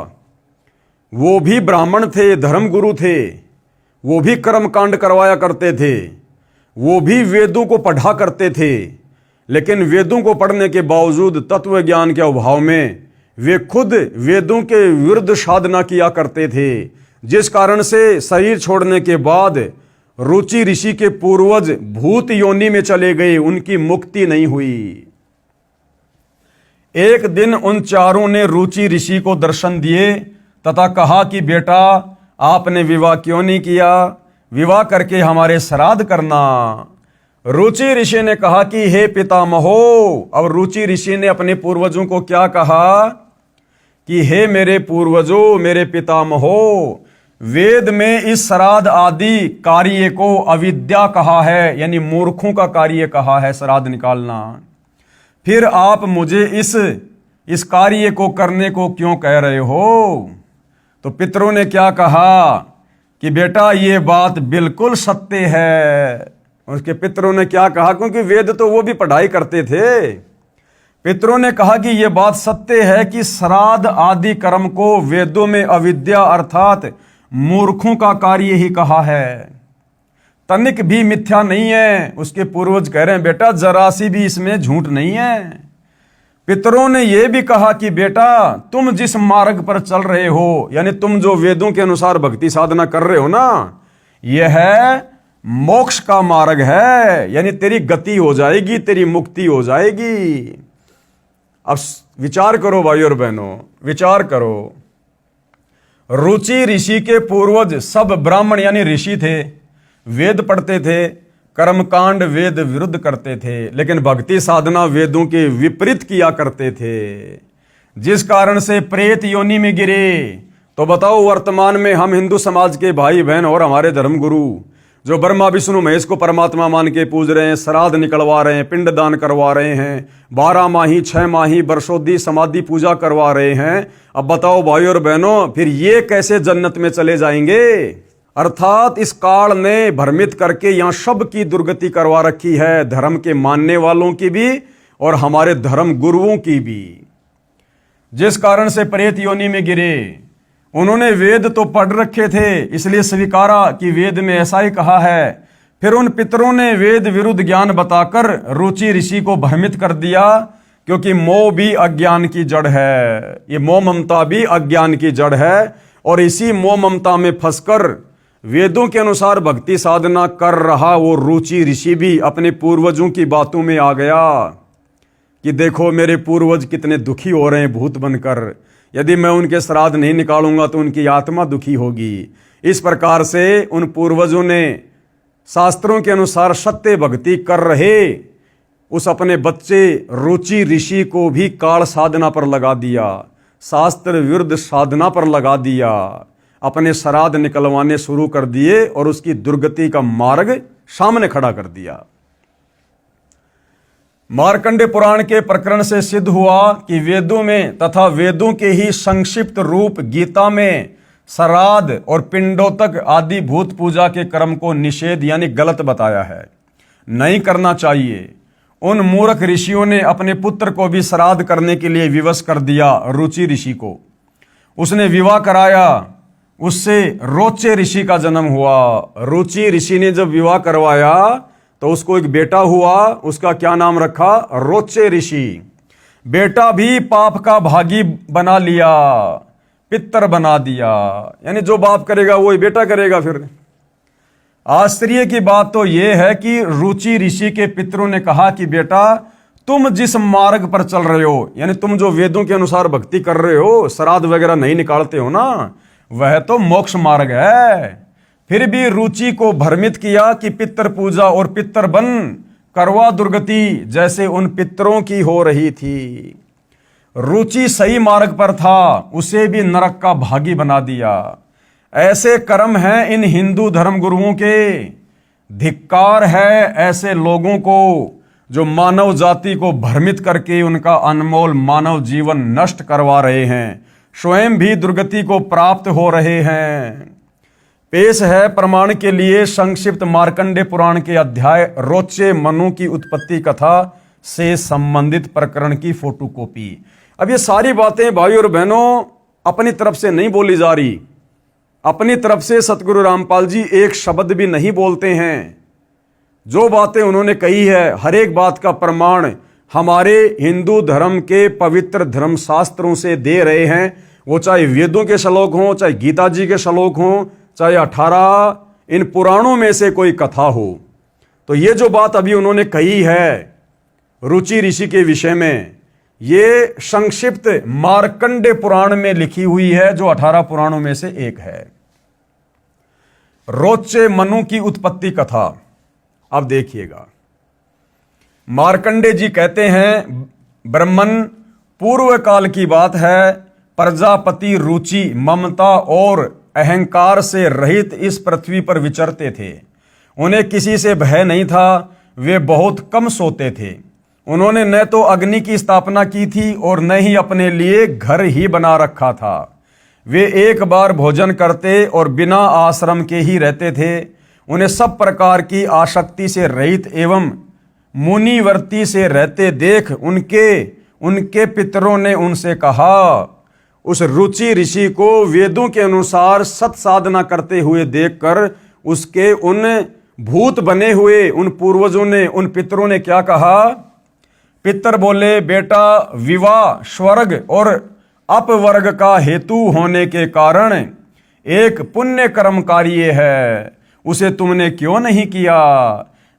वो भी ब्राह्मण थे, धर्मगुरु थे, वो भी कर्मकांड करवाया करते थे, वो भी वेदों को पढ़ा करते थे। लेकिन वेदों को पढ़ने के बावजूद तत्व ज्ञान के अभाव में वे खुद वेदों के विरुद्ध साधना किया करते थे, जिस कारण से शरीर छोड़ने के बाद रुचि ऋषि के पूर्वज भूत योनि में चले गए, उनकी मुक्ति नहीं हुई। एक दिन उन चारों ने रुचि ऋषि को दर्शन दिए तथा कहा कि बेटा, आपने विवाह क्यों नहीं किया? विवाह करके हमारे श्राद्ध करना। रुचि ऋषि ने कहा कि हे पितामहो, अब रुचि ऋषि ने अपने पूर्वजों को क्या कहा कि हे मेरे पूर्वजों, मेरे पितामहो, वेद में इस श्राद्ध आदि कार्य को अविद्या कहा है, यानी मूर्खों का कार्य कहा है श्राद्ध निकालना। फिर आप मुझे इस कार्य को करने को क्यों कह रहे हो? तो पितरों ने क्या कहा कि बेटा ये बात बिल्कुल सत्य है। उसके पितरों ने क्या कहा, क्योंकि वेद तो वो भी पढ़ाई करते थे। पितरों ने कहा कि यह बात सत्य है कि श्राद्ध आदि कर्म को वेदों में अविद्या अर्थात मूर्खों का कार्य ही कहा है, तनिक भी मिथ्या नहीं है। उसके पूर्वज कह रहे हैं बेटा जरा सी भी इसमें झूठ नहीं है। पितरों ने यह भी कहा कि बेटा तुम जिस मार्ग पर चल रहे हो, यानी तुम जो वेदों के अनुसार भक्ति साधना कर रहे हो ना, यह है मोक्ष का मार्ग है, यानी तेरी गति हो जाएगी, तेरी मुक्ति हो जाएगी। अब विचार करो भाई और बहनों, विचार करो। रुचि ऋषि के पूर्वज सब ब्राह्मण यानी ऋषि थे, वेद पढ़ते थे, कर्मकांड वेद विरुद्ध करते थे, लेकिन भक्ति साधना वेदों के विपरीत किया करते थे, जिस कारण से प्रेत योनि में गिरे। तो बताओ, वर्तमान में हम हिंदू समाज के भाई बहन और हमारे धर्मगुरु जो ब्रह्मा विष्णु महेश को परमात्मा मान के पूज रहे हैं, श्राद्ध निकलवा रहे हैं, पिंडदान करवा रहे हैं, 12 माही 6 माही वर्षोद्धी समाधि पूजा करवा रहे हैं, अब बताओ भाई और बहनों, फिर ये कैसे जन्नत में चले जाएंगे? अर्थात इस काल ने भ्रमित करके यहां सबकी दुर्गति करवा रखी है, धर्म के मानने वालों की भी और हमारे धर्म गुरुओं की भी, जिस कारण से प्रेत योनि में गिरे। उन्होंने वेद तो पढ़ रखे थे, इसलिए स्वीकारा कि वेद में ऐसा ही कहा है। फिर उन पितरों ने वेद विरुद्ध ज्ञान बताकर रुचि ऋषि को भ्रमित कर दिया, क्योंकि मोह भी अज्ञान की जड़ है, ये मोह ममता भी अज्ञान की जड़ है। और इसी मोह ममता में फंसकर वेदों के अनुसार भक्ति साधना कर रहा वो रुचि ऋषि भी अपने पूर्वजों की बातों में आ गया कि देखो मेरे पूर्वज कितने दुखी हो रहे हैं भूत बनकर, यदि मैं उनके श्राद्ध नहीं निकालूंगा तो उनकी आत्मा दुखी होगी। इस प्रकार से उन पूर्वजों ने शास्त्रों के अनुसार सत्य भक्ति कर रहे उस अपने बच्चे रुचि ऋषि को भी काल साधना पर लगा दिया, शास्त्र विरुद्ध साधना पर लगा दिया, अपने श्राद्ध निकलवाने शुरू कर दिए और उसकी दुर्गति का मार्ग सामने खड़ा कर दिया। मार्कंडे पुराण के प्रकरण से सिद्ध हुआ कि वेदों में तथा वेदों के ही संक्षिप्त रूप गीता में श्राद्ध और पिंडोतक आदि भूत पूजा के कर्म को निषेध यानी गलत बताया है, नहीं करना चाहिए। उन मूर्ख ऋषियों ने अपने पुत्र को भी श्राद्ध करने के लिए विवश कर दिया। रुचि ऋषि को उसने विवाह कराया, उससे रोचे ऋषि का जन्म हुआ। रुचि ऋषि ने जब विवाह करवाया तो उसको एक बेटा हुआ, उसका क्या नाम रखा? रोचे ऋषि। बेटा भी पाप का भागी बना लिया, पितर बना दिया, यानी जो बाप करेगा वही बेटा करेगा। फिर आश्चर्य की बात तो यह है कि रुचि ऋषि के पितरों ने कहा कि बेटा तुम जिस मार्ग पर चल रहे हो, यानी तुम जो वेदों के अनुसार भक्ति कर रहे हो, श्राद्ध वगैरह नहीं निकालते हो ना, वह तो मोक्ष मार्ग है। फिर भी रुचि को भ्रमित किया कि पितर पूजा और पितर बन करवा दुर्गति जैसे उन पितरों की हो रही थी। रुचि सही मार्ग पर था, उसे भी नरक का भागी बना दिया। ऐसे कर्म हैं इन हिंदू धर्म गुरुओं के। धिक्कार है ऐसे लोगों को जो मानव जाति को भ्रमित करके उनका अनमोल मानव जीवन नष्ट करवा रहे हैं, स्वयं भी दुर्गति को प्राप्त हो रहे हैं। पेश है प्रमाण के लिए संक्षिप्त मार्कंडे पुराण के अध्याय रोचे मनु की उत्पत्ति कथा से संबंधित प्रकरण की फोटोकॉपी। अब ये सारी बातें भाई और बहनों अपनी तरफ से नहीं बोली जा रही, अपनी तरफ से सतगुरु रामपाल जी एक शब्द भी नहीं बोलते हैं। जो बातें उन्होंने कही है हर एक बात का प्रमाण हमारे हिंदू धर्म के पवित्र धर्म शास्त्रों से दे रहे हैं, वो चाहे वेदों के श्लोक हों, चाहे गीता जी के श्लोक हों, चाहे 18 इन पुराणों में से कोई कथा हो। तो ये जो बात अभी उन्होंने कही है रुचि ऋषि के विषय में, ये संक्षिप्त मार्कंडे पुराण में लिखी हुई है, जो 18 पुराणों में से एक है। रोचे मनु की उत्पत्ति कथा। अब देखिएगा, मार्कंडे जी कहते हैं ब्रह्मन पूर्व काल की बात है, प्रजापति रुचि ममता और अहंकार से रहित इस पृथ्वी पर विचरते थे। उन्हें किसी से भय नहीं था, वे बहुत कम सोते थे। उन्होंने न तो अग्नि की स्थापना की थी और न ही अपने लिए घर ही बना रखा था। वे एक बार भोजन करते और बिना आश्रम के ही रहते थे। उन्हें सब प्रकार की आसक्ति से रहित एवं मुनिवर्ती से रहते देख उनके पितरों ने उनसे कहा, उस रुचि ऋषि को वेदों के अनुसार सत साधना करते हुए देखकर उसके उन भूत बने हुए उन पूर्वजों ने, उन पितरों ने क्या कहा? पितर बोले, बेटा विवाह स्वर्ग और अपवर्ग का हेतु होने के कारण एक पुण्य कर्म कार्य है, उसे तुमने क्यों नहीं किया?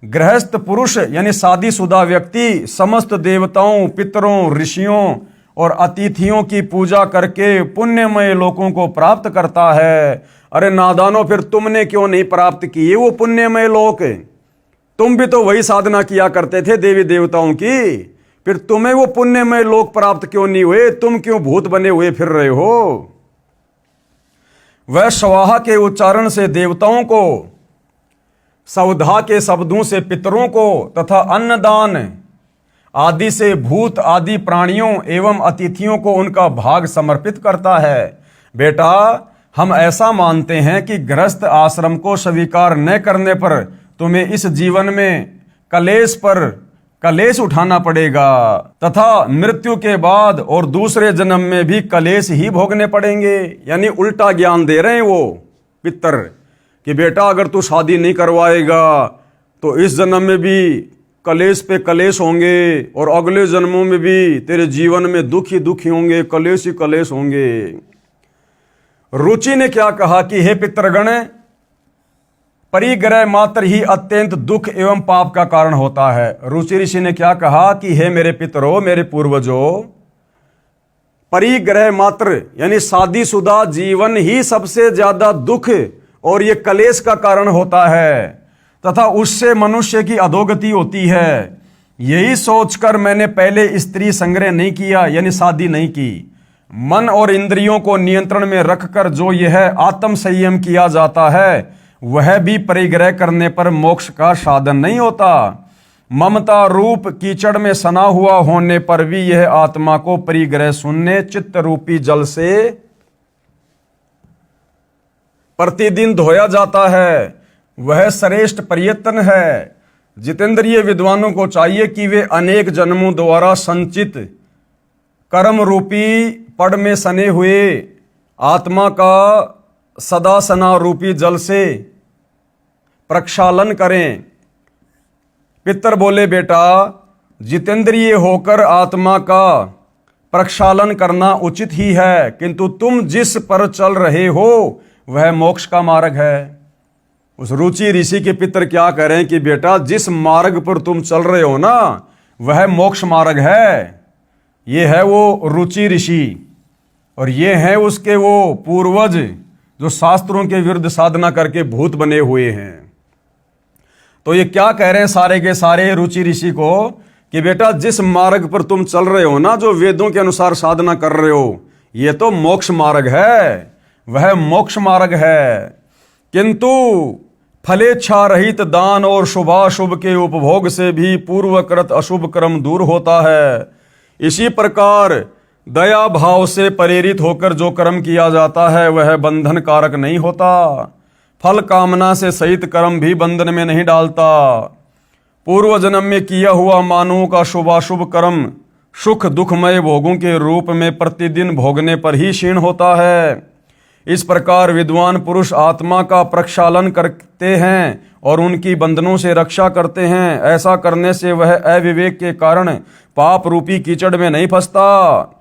गृहस्थ पुरुष यानी शादीशुदा व्यक्ति समस्त देवताओं, पितरों, ऋषियों और अतिथियों की पूजा करके पुण्यमय लोकों को प्राप्त करता है। अरे नादानो, फिर तुमने क्यों नहीं प्राप्त किए वो पुण्यमय लोक? तुम भी तो वही साधना किया करते थे देवी देवताओं की, फिर तुम्हें वो पुण्यमय लोक प्राप्त क्यों नहीं हुए? तुम क्यों भूत बने हुए फिर रहे हो? वह स्वाहा के उच्चारण से देवताओं को, सवधा के शब्दों से पितरों को तथा अन्नदान आदि से भूत आदि प्राणियों एवं अतिथियों को उनका भाग समर्पित करता है। बेटा, हम ऐसा मानते हैं कि गृहस्थ आश्रम को स्वीकार न करने पर तुम्हें इस जीवन में कलेश पर कलेश उठाना पड़ेगा तथा मृत्यु के बाद और दूसरे जन्म में भी कलेश ही भोगने पड़ेंगे। यानी उल्टा ज्ञान दे रहे हैं वो पितर कि बेटा, अगर तू शादी नहीं करवाएगा तो इस जन्म में भी कलेश पे कलेश होंगे और अगले जन्मों में भी तेरे जीवन में दुख ही दुख ही होंगे, कलेश ही कलेश होंगे। रुचि ने क्या कहा कि हे पितृगण, परिग्रह मात्र ही अत्यंत दुख एवं पाप का कारण होता है। रुचि ऋषि ने क्या कहा कि हे मेरे पितरों, मेरे पूर्वजों, परिग्रह मात्र यानी शादीशुदा जीवन ही सबसे ज्यादा दुख और ये कलेश का कारण होता है तथा उससे मनुष्य की अधोगति होती है। यही सोचकर मैंने पहले स्त्री संग्रह नहीं किया, यानी शादी नहीं की। मन और इंद्रियों को नियंत्रण में रखकर जो यह आत्म संयम किया जाता है वह भी परिग्रह करने पर मोक्ष का साधन नहीं होता। ममता रूप कीचड़ में सना हुआ होने पर भी यह आत्मा को परिग्रह शून्य चित्त रूपी जल से प्रतिदिन धोया जाता है। वह श्रेष्ठ प्रयत्न है। जितेंद्रिय विद्वानों को चाहिए कि वे अनेक जन्मों द्वारा संचित कर्म रूपी पड़ में सने हुए आत्मा का सदा सना रूपी जल से प्रक्षालन करें। पितर बोले, बेटा, जितेंद्रिय होकर आत्मा का प्रक्षालन करना उचित ही है, किंतु तुम जिस पर चल रहे हो वह मोक्ष का मार्ग है। उस रुचि ऋषि के पितर क्या कह रहे हैं कि बेटा, जिस मार्ग पर तुम चल रहे हो ना वह मोक्ष मार्ग है। ये है वो रुचि ऋषि और ये है उसके वो पूर्वज जो शास्त्रों के विरुद्ध साधना करके भूत बने हुए हैं। तो ये क्या कह रहे हैं सारे के सारे रुचि ऋषि को कि बेटा, जिस मार्ग पर तुम चल रहे हो ना, जो वेदों के अनुसार साधना कर रहे हो, ये तो मोक्ष मार्ग है, वह मोक्ष मार्ग है। किंतु फलेच्छा रहित दान और शुभाशुभ के उपभोग से भी पूर्वकृत अशुभ कर्म दूर होता है। इसी प्रकार दया भाव से प्रेरित होकर जो कर्म किया जाता है वह बंधन कारक नहीं होता। फल कामना से सहित कर्म भी बंधन में नहीं डालता। पूर्व जन्म में किया हुआ मानवों का शुभाशुभ कर्म सुख दुखमय भोगों के रूप में प्रतिदिन भोगने पर ही क्षीण होता है। इस प्रकार विद्वान पुरुष आत्मा का प्रक्षालन करते हैं और उनकी बंधनों से रक्षा करते हैं। ऐसा करने से वह अविवेक के कारण पाप रूपी कीचड़ में नहीं फंसता।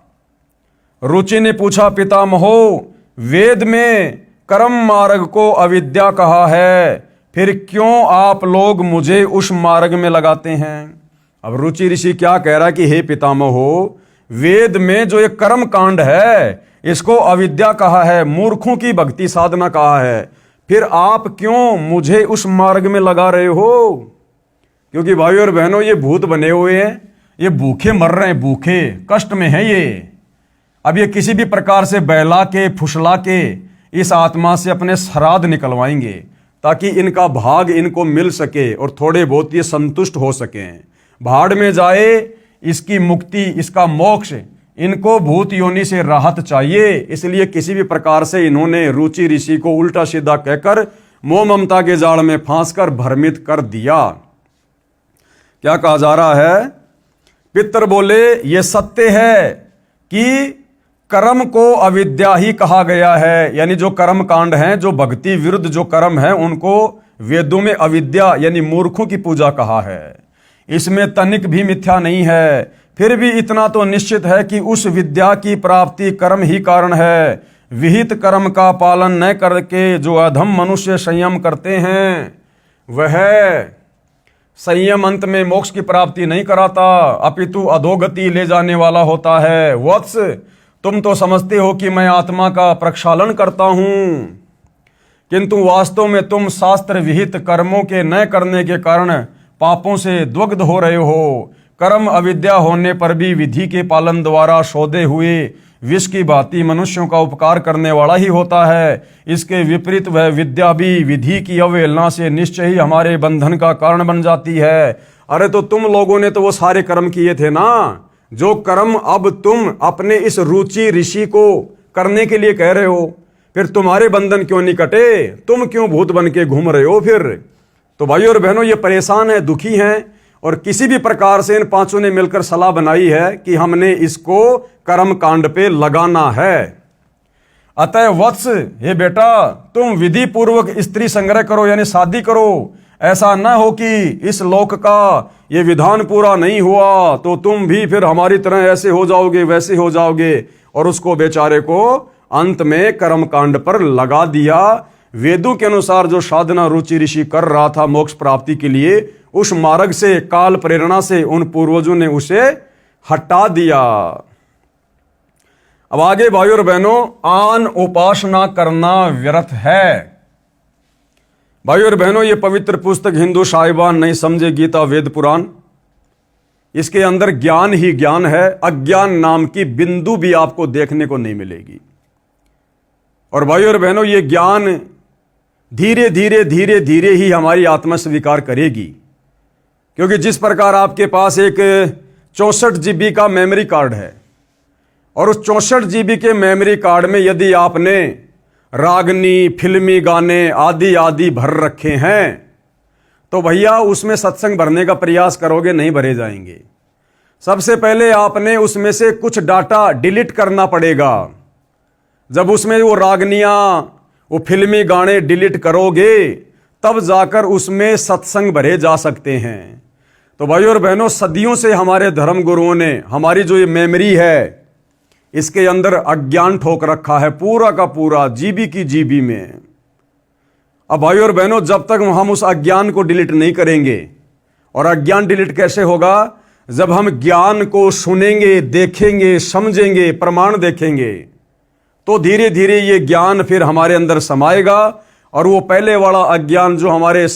रुचि ने पूछा, पितामहो, वेद में कर्म मार्ग को अविद्या कहा है, फिर क्यों आप लोग मुझे उस मार्ग में लगाते हैं? अब रुचि ऋषि क्या कह रहा है कि हे पितामहो, वेद में जो एक कर्म कांड है इसको अविद्या कहा है, मूर्खों की भक्ति साधना कहा है, फिर आप क्यों मुझे उस मार्ग में लगा रहे हो? क्योंकि भाइयों और बहनों, ये भूत बने हुए हैं, ये भूखे मर रहे हैं, भूखे कष्ट में है ये। अब ये किसी भी प्रकार से बहला के फुसला के इस आत्मा से अपने श्राद्ध निकलवाएंगे ताकि इनका भाग इनको मिल सके और थोड़े बहुत ये संतुष्ट हो सकें। भाड़ में जाए, इसकी मुक्ति, इसका मोक्ष, इनको भूत योनि से राहत चाहिए। इसलिए किसी भी प्रकार से इन्होंने रुचि ऋषि को उल्टा सीधा कहकर मोह ममता के जाल में फांसकर भ्रमित कर दिया। क्या कहा जा रहा है? पितर बोले, ये सत्य है कि कर्म को अविद्या ही कहा गया है। यानी जो कर्म कांड हैं, जो भक्ति विरुद्ध जो कर्म है, उनको वेदों में अविद्या यानी मूर्खों की पूजा कहा है। इसमें तनिक भी मिथ्या नहीं है। फिर भी इतना तो निश्चित है कि उस विद्या की प्राप्ति कर्म ही कारण है। विहित कर्म का पालन न करके जो अधम मनुष्य संयम करते हैं वह संयम अंत में मोक्ष की प्राप्ति नहीं कराता, अपितु अधोगति ले जाने वाला होता है। वत्स, तुम तो समझते हो कि मैं आत्मा का प्रक्षालन करता हूं, किंतु वास्तव में तुम शास्त्र विहित कर्मों के न करने के कारण पापों से द्वग्ध हो रहे हो। कर्म अविद्या होने पर भी विधि के पालन द्वारा शोधे हुए विष की भांति मनुष्यों का उपकार करने वाला ही होता है। इसके विपरीत वह विद्या भी विधि की अवहेलना से निश्चय ही हमारे बंधन का कारण बन जाती है। अरे तो तुम लोगों ने तो वो सारे कर्म किए थे ना, जो कर्म अब तुम अपने इस रुचि ऋषि को करने के लिए कह रहे हो, फिर तुम्हारे बंधन क्यों नहीं कटे? तुम क्यों भूत बन के घूम रहे हो फिर? तो भाइयों और बहनों, ये परेशान है, दुखी हैं, और किसी भी प्रकार से इन पांचों ने मिलकर सलाह बनाई है कि हमने इसको कर्म कांड पे लगाना है। अतः वत्स, हे बेटा, तुम विधि पूर्वक स्त्री संग्रह करो, यानी शादी करो। ऐसा ना हो कि इस लोक का ये विधान पूरा नहीं हुआ तो तुम भी फिर हमारी तरह ऐसे हो जाओगे, वैसे हो जाओगे, और उसको बेचारे को अंत में कर्म कांड पर लगा दिया। वेदों के अनुसार जो साधना रुचि ऋषि कर रहा था मोक्ष प्राप्ति के लिए, उस मार्ग से, काल प्रेरणा से उन पूर्वजों ने उसे हटा दिया। अब आगे भाइयों और बहनों, आन उपासना करना व्यर्थ है। भाइयों और बहनों, ये पवित्र पुस्तक हिंदू साहिबान नहीं समझे गीता वेद पुराण, इसके अंदर ज्ञान ही ज्ञान है, अज्ञान नाम की बिंदु भी आपको देखने को नहीं मिलेगी। और भाइयों और बहनों, ये ज्ञान धीरे धीरे धीरे धीरे ही हमारी आत्मा स्वीकार करेगी, क्योंकि जिस प्रकार आपके पास एक 64 GB का मेमोरी कार्ड है, और उस 64 GB के मेमोरी कार्ड में यदि आपने रागनी, फिल्मी गाने आदि आदि भर रखे हैं, तो भैया उसमें सत्संग भरने का प्रयास करोगे, नहीं भरे जाएंगे। सबसे पहले आपने उसमें से कुछ डाटा डिलीट करना पड़ेगा। जब उसमें वो रागनियां, वो फिल्मी गाने डिलीट करोगे, तब जाकर उसमें सत्संग भरे जा सकते हैं। तो भाइयों और बहनों, सदियों से हमारे धर्म गुरुओं ने हमारी जो ये मेमोरी है, इसके अंदर अज्ञान ठोक रखा है, पूरा का पूरा, जीबी की जीबी में। अब भाइयों और बहनों, जब तक हम उस अज्ञान को डिलीट नहीं करेंगे, और अज्ञान डिलीट कैसे होगा? जब हम ज्ञान को सुनेंगे, देखेंगे, समझेंगे, प्रमाण देखेंगे, तो धीरे धीरे ये ज्ञान फिर हमारे अंदर समाएगा, और वो पहले वाला अज्ञान जो हमारे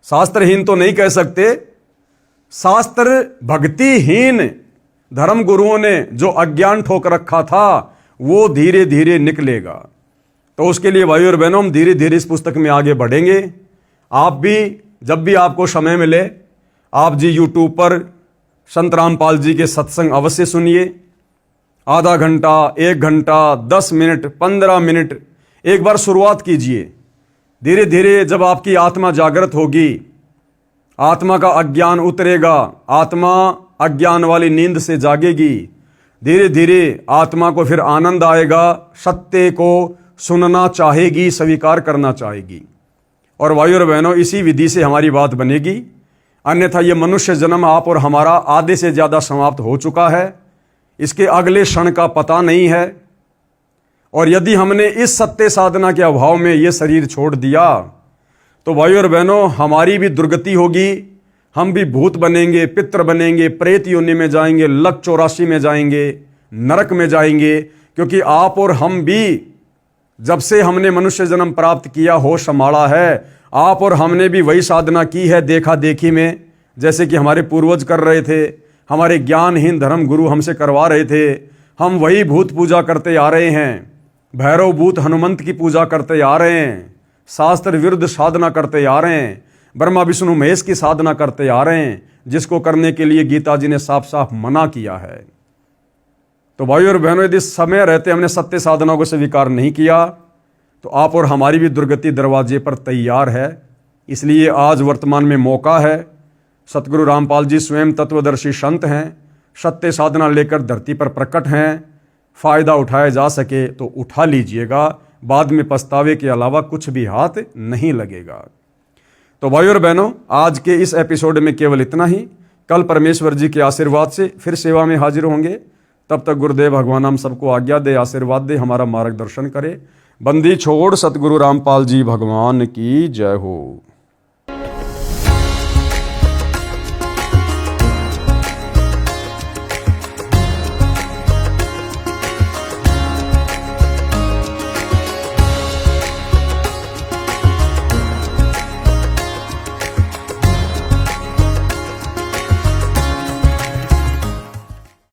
शास्त्रहीन तो नहीं कह सकते, शास्त्र भक्तिहीन धर्म गुरुओं ने जो अज्ञान ठोक रखा था, वो धीरे धीरे निकलेगा। तो उसके लिए भाइयों और बहनों, हम धीरे धीरे इस पुस्तक में आगे बढ़ेंगे। आप भी जब भी आपको समय मिले, आप जी यूट्यूब पर संत रामपाल जी के सत्संग अवश्य सुनिए। आधा घंटा, 1 घंटा, 10 मिनट, 15 मिनट, एक बार शुरुआत कीजिए। धीरे धीरे जब आपकी आत्मा जागृत होगी, आत्मा का अज्ञान उतरेगा, आत्मा अज्ञान वाली नींद से जागेगी, धीरे धीरे आत्मा को फिर आनंद आएगा, सत्य को सुनना चाहेगी, स्वीकार करना चाहेगी। और भाइयों और बहनों, इसी विधि से हमारी बात बनेगी। अन्यथा ये मनुष्य जन्म आप और हमारा आधे से ज़्यादा समाप्त हो चुका है, इसके अगले क्षण का पता नहीं है। और यदि हमने इस सत्य साधना के अभाव में ये शरीर छोड़ दिया, तो भाइयों और बहनों, हमारी भी दुर्गति होगी। हम भी भूत बनेंगे, पितृ बनेंगे, प्रेत योनि में जाएंगे, लक 84 में जाएंगे, नरक में जाएंगे। क्योंकि आप और हम भी, जब से हमने मनुष्य जन्म प्राप्त किया, होश संभाला है, आप और हमने भी वही साधना की है देखा देखी में, जैसे कि हमारे पूर्वज कर रहे थे, हमारे ज्ञानहीन धर्म गुरु हमसे करवा रहे थे। हम वही भूत पूजा करते आ रहे हैं, भैरव भूत हनुमंत की पूजा करते आ रहे हैं, शास्त्र विरुद्ध साधना करते आ रहे हैं, ब्रह्मा विष्णु महेश की साधना करते आ रहे हैं, जिसको करने के लिए गीता जी ने साफ साफ मना किया है। तो भाइयों और बहनों, यदि समय रहते हमने सत्य साधना को स्वीकार नहीं किया, तो आप और हमारी भी दुर्गति दरवाजे पर तैयार है। इसलिए आज वर्तमान में मौका है। सतगुरु रामपाल जी स्वयं तत्वदर्शी संत हैं, सत्य साधना लेकर धरती पर प्रकट हैं। फायदा उठाया जा सके तो उठा लीजिएगा, बाद में पछतावे के अलावा कुछ भी हाथ नहीं लगेगा। तो भाइयों और बहनों, आज के इस एपिसोड में केवल इतना ही। कल परमेश्वर जी के आशीर्वाद से फिर सेवा में हाजिर होंगे। तब तक गुरुदेव भगवान हम सबको आज्ञा दे, आशीर्वाद दे, हमारा मार्गदर्शन करे। बंदी छोड़ सतगुरु रामपाल जी भगवान की जय हो।